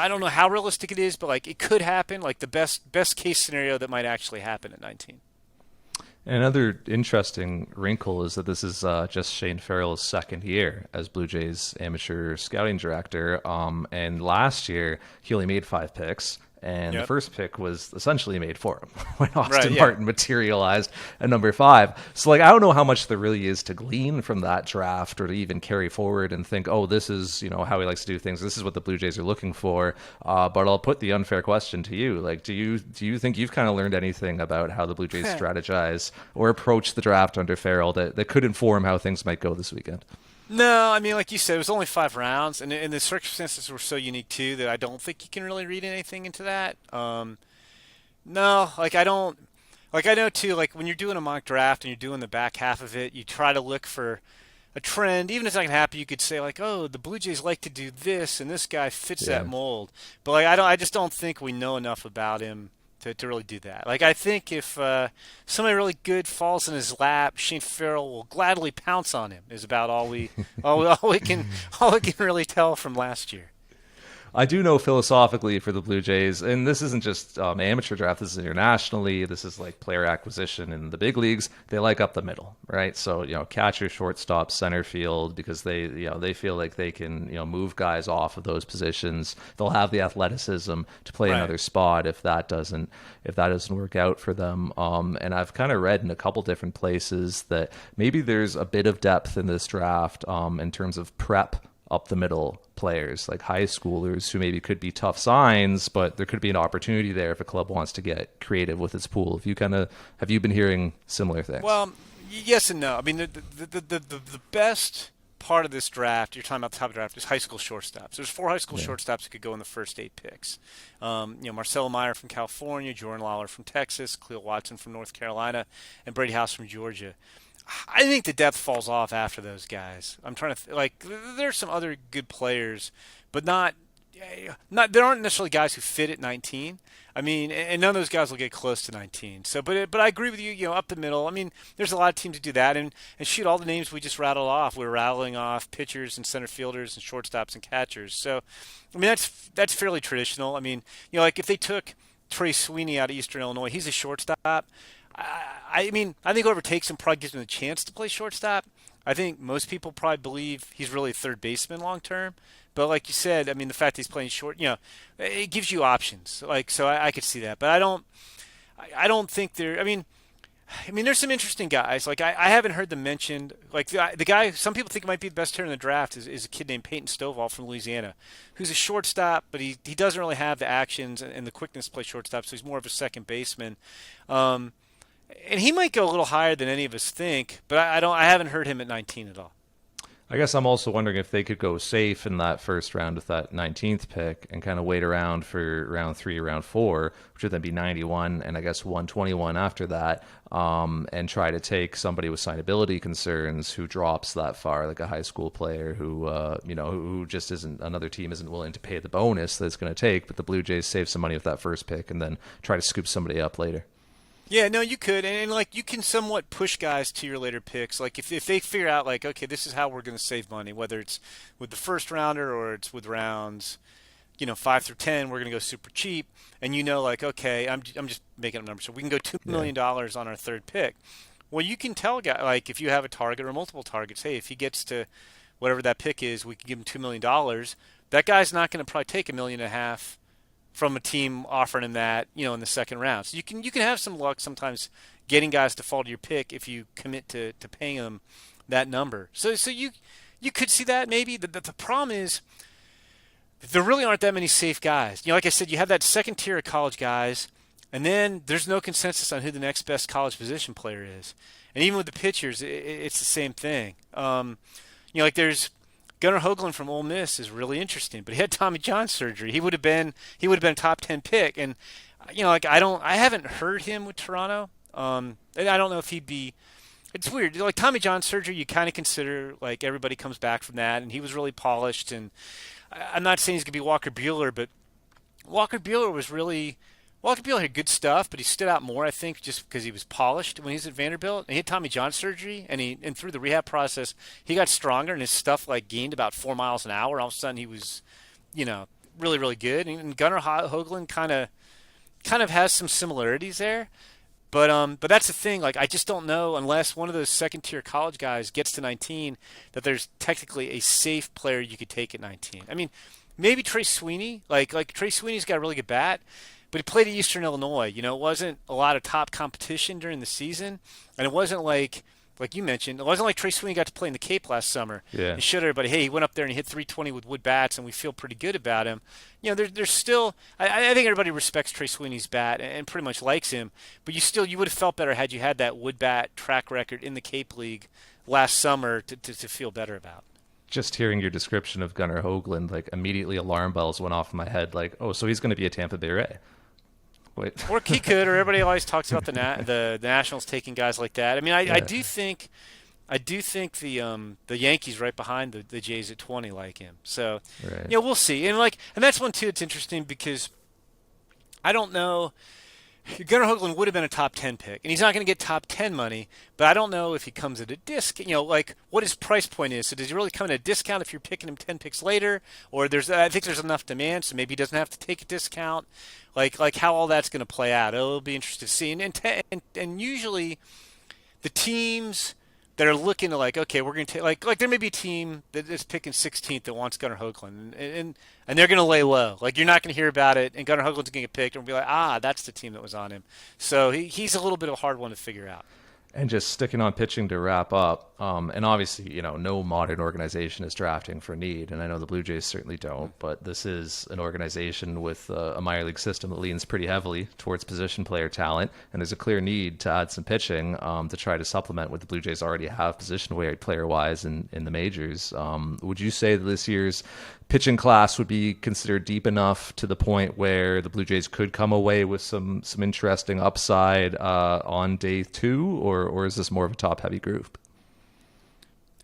don't know how realistic it is, but it could happen. The best case scenario that might actually happen at 19. Another interesting wrinkle is that this is just Shane Farrell's second year as Blue Jays amateur scouting director. And last year, he only made 5 picks. And the Yep. first pick was essentially made for him when Right. Austin Yeah. Martin materialized at number 5. So, like, I don't know how much there really is to glean from that draft or to even carry forward and think, oh, this is, how he likes to do things. This is what the Blue Jays are looking for. But I'll put the unfair question to you. Like, do you think you've kind of learned anything about how the Blue Jays strategize or approach the draft under Farrell that could inform how things might go this weekend? No, I mean, like you said, it was only 5 rounds, and the circumstances were so unique too that I don't think you can really read anything into that. No, like I don't, like I know too, like when you're doing a mock draft and you're doing the back half of it, you try to look for a trend. Even if it's not gonna happen, you could say like, oh, the Blue Jays like to do this, and this guy fits that Yeah. mold. But like I just don't think we know enough about him to really do that. Like I think if somebody really good falls in his lap, Shane Farrell will gladly pounce on him. Is about all we can really tell from last year. I do know philosophically for the Blue Jays, and this isn't just amateur draft, this is internationally, this is like player acquisition in the big leagues. They like up the middle, right? So, catcher, shortstop, center field, because they feel like they can, move guys off of those positions. They'll have the athleticism to play Right. another spot if that doesn't work out for them. And I've kind of read in a couple different places that maybe there's a bit of depth in this draft in terms of prep up the middle players, like high schoolers who maybe could be tough signs, but there could be an opportunity there if a club wants to get creative with its pool. Have you been hearing similar things? Well, yes and no. I mean, the best part of this draft, you're talking about the top of the draft, is high school shortstops. There's 4 high school Yeah. shortstops that could go in the first 8 picks. Marcelo Meyer from California, Jordan Lawler from Texas, Cleo Watson from North Carolina, and Brady House from Georgia. I think the depth falls off after those guys. I'm trying to there's some other good players, but not there aren't necessarily guys who fit at 19. I mean, and none of those guys will get close to 19. So, but I agree with you. Up the middle. I mean, there's a lot of teams that do that, and shoot, all the names we just rattled off. We're rattling off pitchers and center fielders and shortstops and catchers. So, I mean, that's fairly traditional. I mean, like if they took Trey Sweeney out of Eastern Illinois, he's a shortstop. I mean, I think whoever takes him probably gives him a chance to play shortstop. I think most people probably believe he's really a third baseman long term. But like you said, I mean, the fact that he's playing short, it gives you options. Like, so I could see that. But I don't think there. I mean, there's some interesting guys. Like, I haven't heard them mentioned. Like the guy, some people think might be the best hitter in the draft is a kid named Peyton Stovall from Louisiana, who's a shortstop, but he doesn't really have the actions and the quickness to play shortstop. So he's more of a second baseman. And he might go a little higher than any of us think, but I haven't heard him at 19 at all. I guess I'm also wondering if they could go safe in that first round with that 19th pick and kind of wait around for round 3, round 4, which would then be 91 and I guess 121 after that, and try to take somebody with signability concerns who drops that far, like a high school player who just isn't, another team isn't willing to pay the bonus that it's going to take, but the Blue Jays save some money with that first pick and then try to scoop somebody up later. Yeah, no, you could, and like you can somewhat push guys to your later picks. Like if they figure out like, okay, this is how we're going to save money, whether it's with the first rounder or it's with rounds, 5 through 10, we're going to go super cheap, and like, okay, I'm just making up numbers, so we can go $2 million on our third pick. Well, you can tell a guy like if you have a target or multiple targets, hey, if he gets to whatever that pick is, we can give him $2 million. That guy's not going to probably take $1.5 million from a team offering him that, in the second round. So you can have some luck sometimes getting guys to fall to your pick if you commit to paying them that number. So you could see that maybe. The problem is there really aren't that many safe guys. Like I said, you have that second tier of college guys, and then there's no consensus on who the next best college position player is. And even with the pitchers, it's the same thing. Like there's Gunnar Hoagland from Ole Miss is really interesting, but he had Tommy John surgery. He would have been a top 10 pick, and I haven't heard him with Toronto, and I don't know if he'd be. It's weird, like Tommy John surgery. You kind of consider like everybody comes back from that, and he was really polished. And I'm not saying he's gonna be Walker Buehler, but Walker Buehler had good stuff, but he stood out more, I think, just because he was polished when he was at Vanderbilt. And he had Tommy John surgery, and through the rehab process, he got stronger, and his stuff like gained about 4 miles an hour. All of a sudden, he was, really, really good. And Gunnar Hoagland kind of has some similarities there. But that's the thing. Like I just don't know unless one of those second tier college guys gets to 19 that there's technically a safe player you could take at 19. I mean, maybe Trey Sweeney. Like Trey Sweeney's got a really good bat, but he played at Eastern Illinois. It wasn't a lot of top competition during the season, and it wasn't like you mentioned, it wasn't like Trey Sweeney got to play in the Cape last summer Yeah. and showed everybody, hey, he went up there and he hit 320 with wood bats, and we feel pretty good about him. There's still, I think everybody respects Trey Sweeney's bat and pretty much likes him, but you would have felt better had you had that wood bat track record in the Cape League last summer to feel better about. Just hearing your description of Gunnar Hoagland, like immediately alarm bells went off in my head. Like, oh, so he's going to be a Tampa Bay Ray. Wait. Or he could, or everybody always talks about the Nationals taking guys like that. I mean, I do think the Yankees right behind the Jays at 20 like him. So Right. we'll see. And that's one too. It's interesting because I don't know. Gunnar Hoagland would have been a top 10 pick, and he's not going to get top 10 money, but I don't know if he comes at a disc, like what his price point is. So does he really come at a discount if you're picking him 10 picks later, or I think there's enough demand, so maybe he doesn't have to take a discount, like how all that's going to play out. It'll be interesting to see. And usually the teams that are looking to okay, we're going to take like there may be a team that is picking 16th that wants Gunnar Hoagland, and they're going to lay low. Like you're not going to hear about it, and Gunnar Hoagland's going to get picked, and we'll be like, that's the team that was on him. So he's a little bit of a hard one to figure out. And just sticking on pitching to wrap up, and obviously, no modern organization is drafting for need, and I know the Blue Jays certainly don't, but this is an organization with a minor league system that leans pretty heavily towards position player talent, and there's a clear need to add some pitching to try to supplement what the Blue Jays already have position player-wise in the majors. Would you say that this year's pitching class would be considered deep enough to the point where the Blue Jays could come away with some interesting upside on day 2, or is this more of a top-heavy group?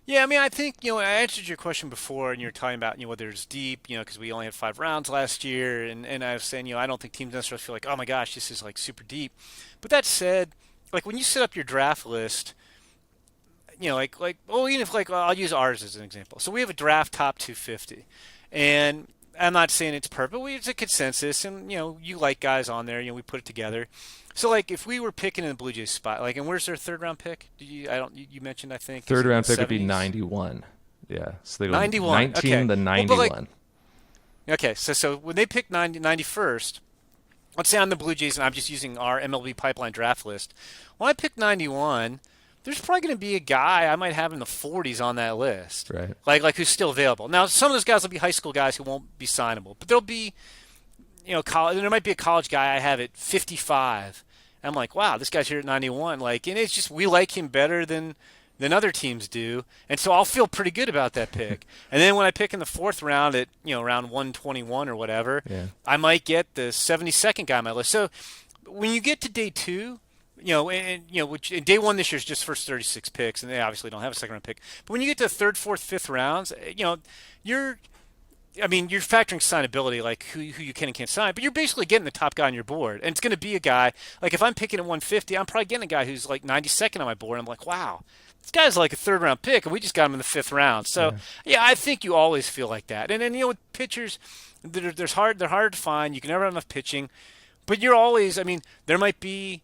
Yeah, I mean, I think, I answered your question before, and you were talking about, whether it's deep, because we only had 5 rounds last year, and I was saying, I don't think teams necessarily feel like, oh my gosh, this is super deep. But that said, when you set up your draft list, even if I'll use ours as an example. So we have a draft top 250, and I'm not saying it's perfect. It's a consensus, and you like guys on there. We put it together. So if we were picking in the Blue Jays spot, and where's their 3rd round pick? You mentioned, I think 3rd round pick would be 70s? 91. Yeah, so they go 91. 19 okay. to 91. Well, okay, so when they pick 91st, let's say I'm the Blue Jays and I'm just using our MLB pipeline draft list. When I pick 91, there's probably going to be a guy I might have in the 40s on that list, Right? Like who's still available. Now, some of those guys will be high school guys who won't be signable, but there'll be, college. There might be a college guy I have at 55. And I'm like, wow, this guy's here at 91. And it's just we like him better than other teams do, and so I'll feel pretty good about that pick. And then when I pick in the 4th round at round 121 or whatever, I might get the 72nd guy on my list. So when you get to day 2. Which in day 1 this year is just first 36 picks, and they obviously don't have a 2nd round pick. But when you get to 3rd, 4th, 5th rounds, you're factoring signability, like who you can and can't sign, but you're basically getting the top guy on your board, and it's going to be a guy if I'm picking at 150, I'm probably getting a guy who's 92nd on my board. I'm like, wow, this guy's like a 3rd round pick, and we just got him in the 5th round. So I think you always feel like that. And then with pitchers, they're hard to find. You can never have enough pitching, but you're always. There might be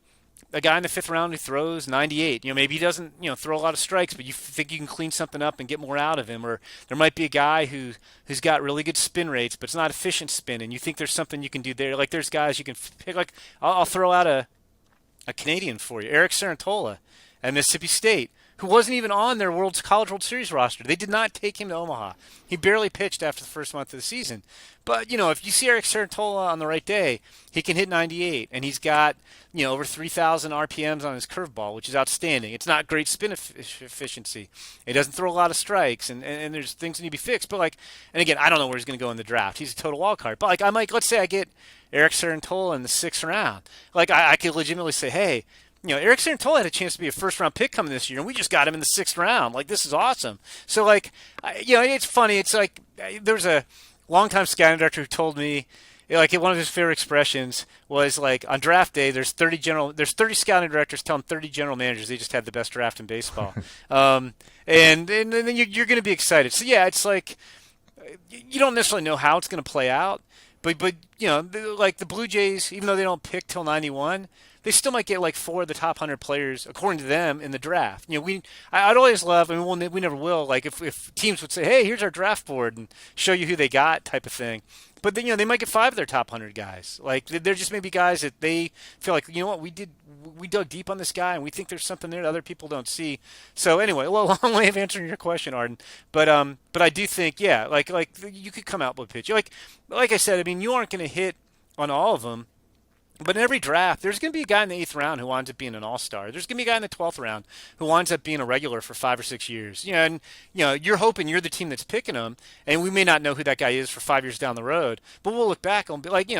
a guy in the 5th round who throws 98. Maybe he doesn't, throw a lot of strikes, but you think you can clean something up and get more out of him. Or there might be a guy who's got really good spin rates, but it's not efficient spin, and you think there's something you can do there. There's guys you can pick. I'll throw out a Canadian for you, Eric Sarantola at Mississippi State, who wasn't even on their College World Series roster. They did not take him to Omaha. He barely pitched after the first month of the season. But, if you see Eric Sarantola on the right day, he can hit 98, and he's got, over 3,000 RPMs on his curveball, which is outstanding. It's not great spin efficiency. It doesn't throw a lot of strikes, and there's things that need to be fixed. But, and again, I don't know where he's going to go in the draft. He's a total wild card. But, let's say I get Eric Sarantola in the 6th round. I could legitimately say, hey, Eric Sarantola had a chance to be a 1st-round pick coming this year, and we just got him in the 6th round. This is awesome. So, it's funny. It's there was a longtime scouting director who told me, one of his favorite expressions was, on draft day, there's 30 scouting directors telling 30 general managers they just had the best draft in baseball. And then you're going to be excited. So, yeah, it's you don't necessarily know how it's going to play out. But the Blue Jays, even though they don't pick till 91, they still might get like 4 of the top 100 players according to them in the draft. I'd always love. I mean, we never will. Like if teams would say, "Hey, here's our draft board," and show you who they got, type of thing. But then they might get 5 of their top 100 guys. Like there just may be guys that they feel like, what, we dug deep on this guy and we think there's something there that other people don't see. So anyway, a long way of answering your question, Arden. But I do think, yeah, like you could come out with a pitch. Like I said, I mean, you aren't going to hit on all of them. But in every draft, there's going to be a guy in the 8th round who winds up being an all-star. There's going to be a guy in the 12th round who winds up being a regular for 5 or 6 years. And you're hoping you're the team that's picking him, and we may not know who that guy is for 5 years down the road. But we'll look back and be like,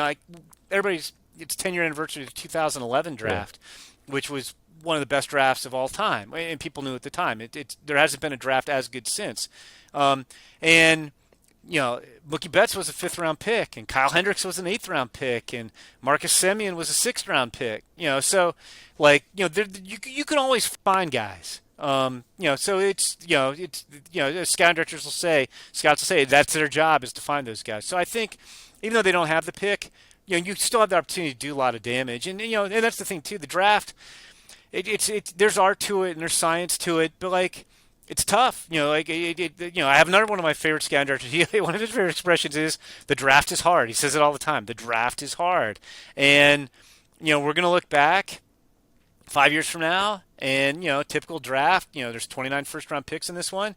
everybody's it's 10-year anniversary of the 2011 draft, which was one of the best drafts of all time, and people knew at the time. There hasn't been a draft as good since, and. Mookie Betts was a 5th-round pick, and Kyle Hendricks was an 8th-round pick, and Marcus Semien was a 6th-round pick. So you can always find guys. So scouts will say that's their job is to find those guys. So I think even though they don't have the pick, you still have the opportunity to do a lot of damage, and that's the thing too. The draft, there's art to it and there's science to it, but like. It's tough, I have another one of my favorite scout directors. One of his favorite expressions is the draft is hard. He says it all the time. The draft is hard, and we're gonna look back 5 years from now, and typical draft. There's 29 first-round picks in this one.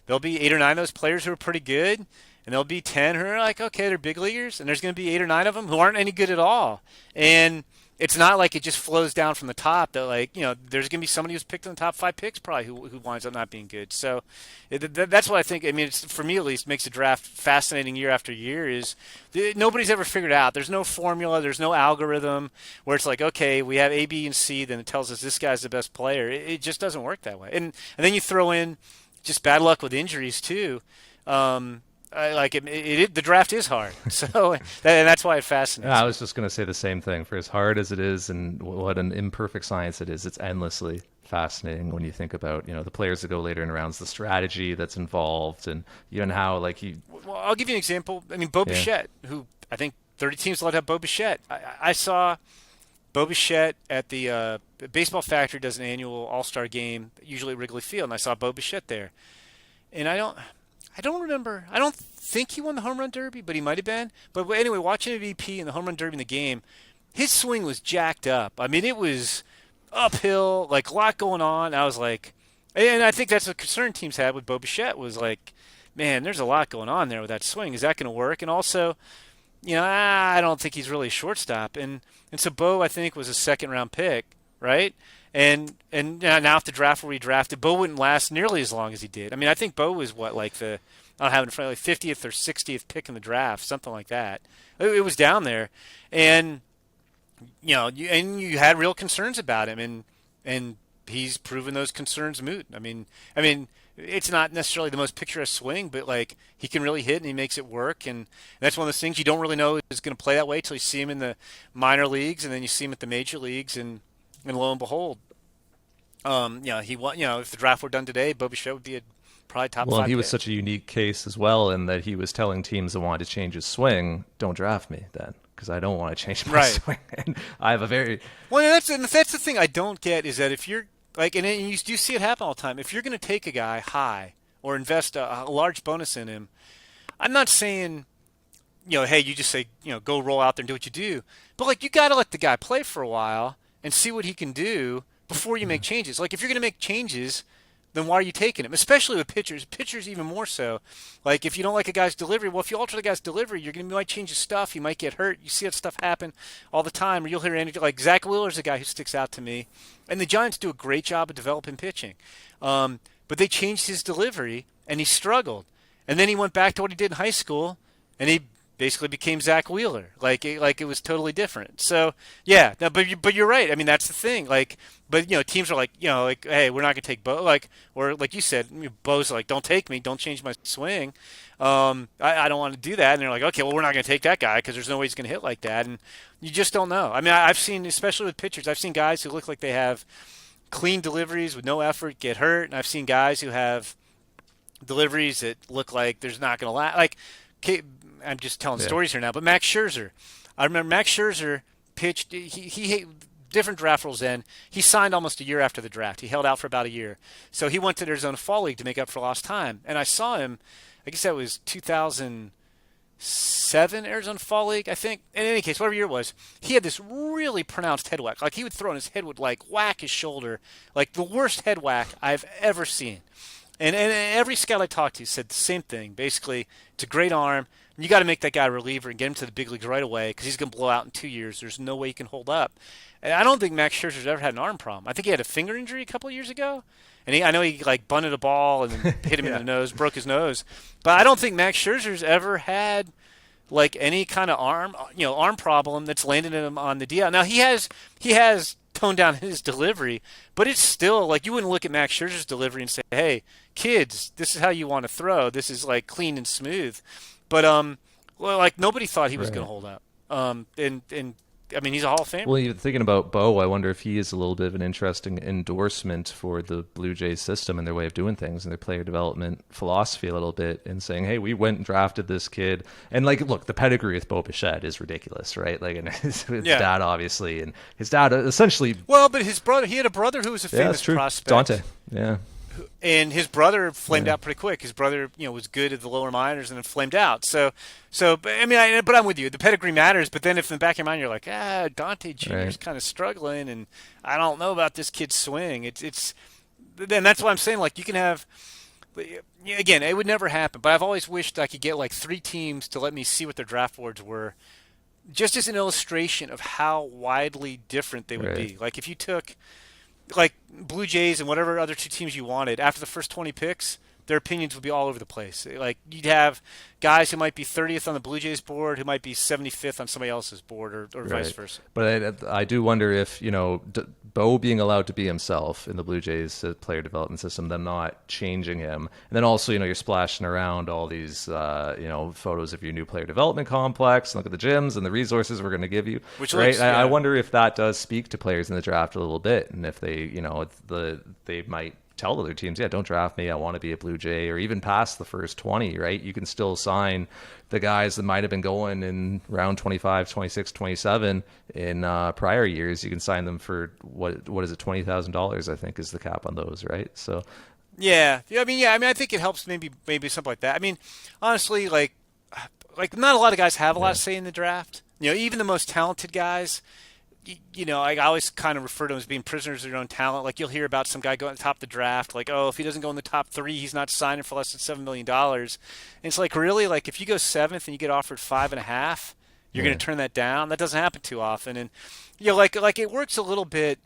There'll be 8 or 9 of those players who are pretty good, and there'll be 10 who are like, okay, they're big leaguers, and there's gonna be 8 or 9 of them who aren't any good at all, and it's not like it just flows down from the top. That there's going to be somebody who's picked in the top 5 picks probably who winds up not being good. So that's what I think. I mean, for me at least, makes the draft fascinating year after year. Is nobody's ever figured out. There's no formula. There's no algorithm where it's like, okay, we have A, B, and C, then it tells us this guy's the best player. It just doesn't work that way. And then you throw in just bad luck with injuries too. The draft is hard, so and that's why it fascinates. Yeah, I was just going to say the same thing. For as hard as it is, and what an imperfect science it is, it's endlessly fascinating when you think about the players that go later in rounds, the strategy that's involved, and even how Well, I'll give you an example. I mean, Bo Bichette, who I think 30 teams allowed to have Bo Bichette. I saw Bo Bichette at the Baseball Factory does an annual All-Star game, usually at Wrigley Field, and I saw Bo Bichette there, and I don't remember. I don't think he won the home run derby, but he might have been. But anyway, watching MVP in the home run derby in the game, his swing was jacked up. I mean, it was uphill, like a lot going on. I was like, and I think that's a concern teams had with Bo Bichette was like, man, there's a lot going on there with that swing. Is that going to work? And also, I don't think he's really a shortstop. And so Bo, I think, was a 2nd-round pick, right? And now if the draft were redrafted, Bo wouldn't last nearly as long as he did. I mean, I think Bo was I don't have it in front of 50th or 60th pick in the draft, something like that. It was down there, and you had real concerns about him, and he's proven those concerns moot. I mean, it's not necessarily the most picturesque swing, but like he can really hit and he makes it work, and that's one of those things you don't really know is going to play that way till you see him in the minor leagues, and then you see him at the major leagues, and lo and behold, he won. If the draft were done today, Bo Bichette would be probably top 5. Well, he was pick. such a unique case as well in that he was telling teams that wanted to change his swing, "Don't draft me then, because I don't want to change my swing." And I have a very that's the thing I don't get is that if you're like, and you do see it happen all the time. If you're going to take a guy high or invest a large bonus in him, I'm not saying. Hey, you just say, go roll out there and do what you do. But like, you got to let the guy play for a while and see what he can do before you make changes. Like, if you're going to make changes, then why are you taking him? Especially with pitchers. Pitchers even more so. Like, if you don't like a guy's delivery, well, if you alter the guy's delivery, you might change his stuff. You might get hurt. You see that stuff happen all the time. Or you'll hear like Zach Wheeler's a guy who sticks out to me. And the Giants do a great job of developing pitching. But they changed his delivery, and he struggled. And then he went back to what he did in high school, and he basically became Zach Wheeler. Like it was totally different. So yeah, no, but you're right. I mean, that's the thing. Like, but teams are like, hey, we're not gonna take Bo. Like, or like you said, Bo's like, don't take me, don't change my swing. I don't want to do that. And they're like, okay, well, we're not gonna take that guy because there's no way he's gonna hit like that. And you just don't know. I mean, I've seen, especially with pitchers, I've seen guys who look like they have clean deliveries with no effort get hurt, and I've seen guys who have deliveries that look like there's not gonna last. Like, I'm just telling stories here now, but Max Scherzer. I remember Max Scherzer pitched. He different draft rules then. He signed almost a year after the draft. He held out for about a year. So he went to the Arizona Fall League to make up for lost time. And I saw him, I guess that was 2007 Arizona Fall League, I think. In any case, whatever year it was, he had this really pronounced head whack. Like he would throw and his head would like whack his shoulder, like the worst head whack I've ever seen. And every scout I talked to said the same thing. Basically, it's a great arm. You got to make that guy a reliever and get him to the big leagues right away because he's going to blow out in 2 years. There's no way he can hold up. And I don't think Max Scherzer's ever had an arm problem. I think he had a finger injury a couple of years ago. And I know he like bunted a ball and then hit him in the nose, broke his nose. But I don't think Max Scherzer's ever had like any kind of arm problem that's landed him on the DL. Now he has toned down his delivery, but it's still like you wouldn't look at Max Scherzer's delivery and say, "Hey, kids, this is how you want to throw. This is like clean and smooth." But well, like nobody thought he was going to hold up. And I mean, he's a Hall of Famer. Well, you're thinking about Bo. I wonder if he is a little bit of an interesting endorsement for the Blue Jays system and their way of doing things and their player development philosophy a little bit, and saying, "Hey, we went and drafted this kid." And like, look, the pedigree with Bo Bichette is ridiculous, right? Like, and his dad obviously, and his dad essentially. Well, but his brother, he had a brother who was a famous prospect, Dante. Yeah. And his brother flamed out pretty quick. His brother, was good at the lower minors and then flamed out. So I mean, but I'm with you. The pedigree matters. But then if in the back of your mind you're like, Dante Jr.'s kind of struggling, and I don't know about this kid's swing. It's then that's why I'm saying like you can have. Again, it would never happen. But I've always wished I could get like 3 teams to let me see what their draft boards were, just as an illustration of how widely different they would be. Like if you took. Like Blue Jays and whatever other 2 teams you wanted, after the first 20 picks, their opinions would be all over the place. Like you'd have guys who might be 30th on the Blue Jays board who might be 75th on somebody else's board or vice versa. But I do wonder if, Bo being allowed to be himself in the Blue Jays player development system, them not changing him. And then also, you're splashing around all these, photos of your new player development complex. Look at the gyms and the resources we're going to give you. Which right? Looks, I wonder if that does speak to players in the draft a little bit. And if they, they might tell other teams, don't draft me. I want to be a Blue Jay, or even past the first 20, right? You can still sign the guys that might have been going in round 25, 26, 27 in prior years. You can sign them for what is it, $20,000, I think is the cap on those, right? So I mean, I think it helps maybe something like that. I mean, honestly, like not a lot of guys have a lot to say in the draft. Even the most talented guys, I always kind of refer to them as being prisoners of their own talent. Like you'll hear about some guy going at the top of the draft, like, if he doesn't go in the top 3, he's not signing for less than $7 million. And it's like, really? Like if you go 7th and you get offered 5.5, you're going to turn that down? That doesn't happen too often. And, like it works a little bit,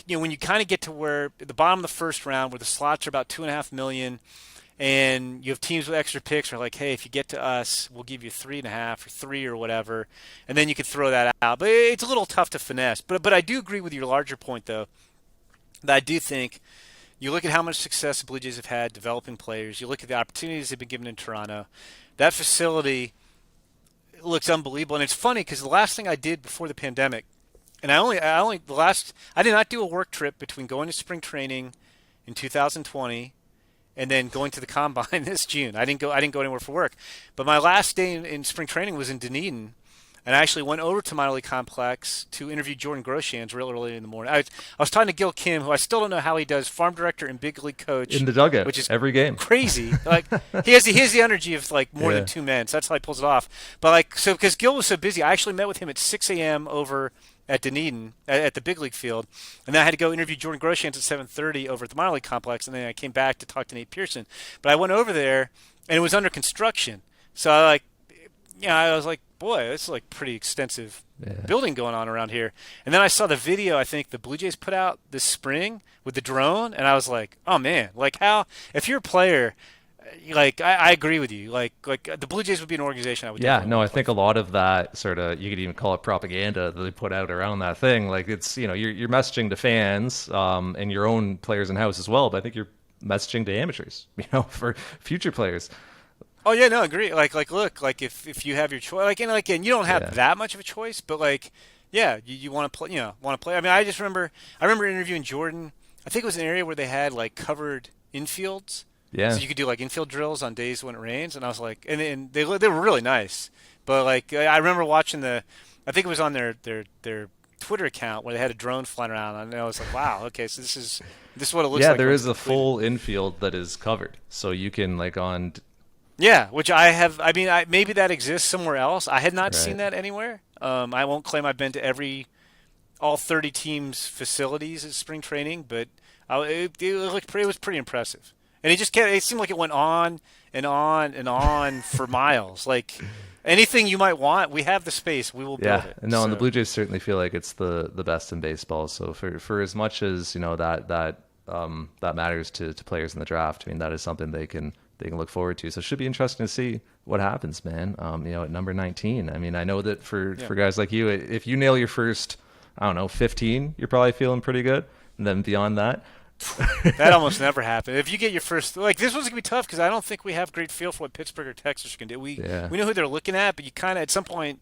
when you kind of get to where at the bottom of the first round where the slots are about $2.5 million, and you have teams with extra picks are like, hey, if you get to us, we'll give you 3.5 or 3 or whatever, and then you can throw that out. But it's a little tough to finesse. But I do agree with your larger point, though, that I do think you look at how much success the Blue Jays have had developing players. You look at the opportunities they've been given in Toronto. That facility looks unbelievable. And it's funny because the last thing I did before the pandemic, and I did not do a work trip between going to spring training in 2020 and then going to the combine this June. I didn't go anywhere for work. But my last day in spring training was in Dunedin, and I actually went over to minor league complex to interview Jordan Groshans real early in the morning. I was talking to Gil Kim, who I still don't know how he does, farm director and big league coach in the dugout, which is every game. Crazy. Like he has the energy of like more than 2 men, so that's how he pulls it off. But because Gil was so busy, I actually met with him at 6 a.m. over at Dunedin at the big league field, and then I had to go interview Jordan Groshans at 7:30 over at the minor league complex, and then I came back to talk to Nate Pearson. But I went over there, and it was under construction, so I was like, boy, this is like pretty extensive building going on around here. And then I saw the video I think the Blue Jays put out this spring with the drone, and I was like, oh man, like how if you're a player. Like I agree with you. Like the Blue Jays would be an organization I would. Yeah, no, I think a lot of that sort of, you could even call it propaganda that they put out around that thing. Like it's, you're messaging to fans and your own players in house as well. But I think you're messaging to amateurs, for future players. Oh yeah, no, agree. Like look, like if you have your choice, like and you don't have that much of a choice, but like you want to play, want to play. I mean, I remember interviewing Jordan. I think it was an area where they had like covered infields. Yeah. So you could do like infield drills on days when it rains, and I was like, and they were really nice. But like I remember watching I think it was on their Twitter account where they had a drone flying around, and I was like, wow, okay, so this is what it looks Yeah, like. there When is it's a completed. full infield that is covered, so you can like on Yeah, which I have. I mean, maybe that exists somewhere else. I had not seen right. that anywhere. I won't claim I've been to all 30 teams' facilities at spring training, but it was pretty impressive. And it seemed like it went on and on and on for miles. Like anything you might want, we have the space, we will build Yeah, it. no, and the So Blue Jays certainly feel like it's the best in baseball. So for as much as that matters to players in the draft, I mean that is something they can look forward to. So it should be interesting to see what happens, man. At number 19. I mean, I know that yeah. for guys like you, if you nail your first, I don't know, 15, you're probably feeling pretty good. And then beyond that, That almost never happened. If you get your first, like this one's gonna be tough because I don't think we have great feel for what Pittsburgh or Texas can do. We yeah, we know who they're looking at, but you kind of at some point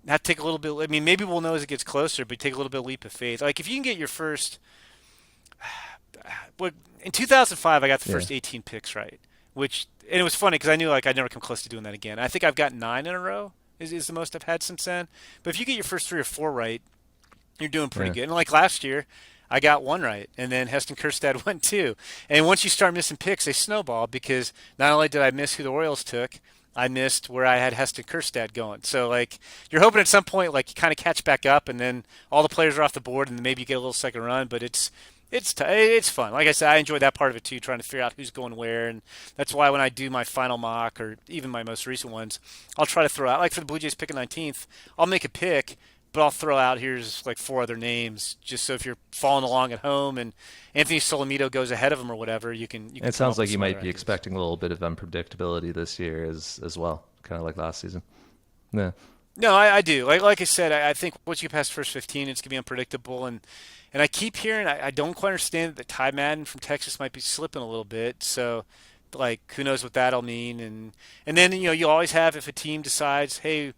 have to take a little bit. I mean, maybe we'll know as it gets closer, but take a little bit of leap of faith. Like if you can get your first, what in 2005 I got the yeah, first 18 picks right, which and it was funny because I knew like I'd never come close to doing that again. I think I've got 9 in a row is the most I've had since then. But if you get your first 3 or 4 right, you're doing pretty yeah. good. And like last year, I got one right, and then Heston Kjerstad went 2. And once you start missing picks, they snowball because not only did I miss who the Orioles took, I missed where I had Heston Kjerstad going. So like you're hoping at some point like you kind of catch back up, and then all the players are off the board, and then maybe you get a little second run. But it's fun. Like I said, I enjoy that part of it too, trying to figure out who's going where, and that's why when I do my final mock or even my most recent ones, I'll try to throw out like for the Blue Jays picking 19th, I'll make a pick, but I'll throw out here's like 4 other names just so if you're following along at home and Anthony Solomito goes ahead of him or whatever, you can It come sounds up with like you some other might be ideas. expecting a little bit of unpredictability this year as well, kind of like last season. Yeah. No, I do. Like I said, I think once you pass the first 15, it's gonna be unpredictable, and I keep hearing I don't quite understand that Ty Madden from Texas might be slipping a little bit. So, like, who knows what that'll mean? And then you always have if a team decides, hey,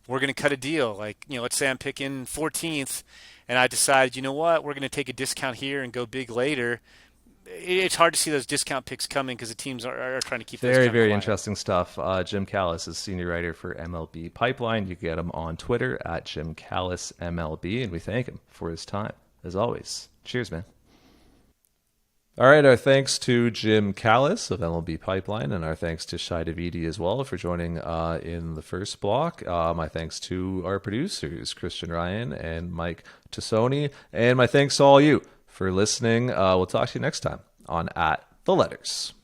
we're gonna cut a deal. Like let's say I'm picking 14th, and I decide, you know what, we're gonna take a discount here and go big later. It's hard to see those discount picks coming because the teams are trying to keep those Very, kind of very quiet. interesting stuff. Jim Callis is senior writer for MLB Pipeline. You can get him on Twitter at Jim Callis MLB, and we thank him for his time, as always. Cheers, man. All right, our thanks to Jim Callis of MLB Pipeline, and our thanks to Shai Davidi as well for joining in the first block. My thanks to our producers, Christian Ryan and Mike Tassoni, and my thanks to all you for listening. We'll talk to you next time on At the Letters.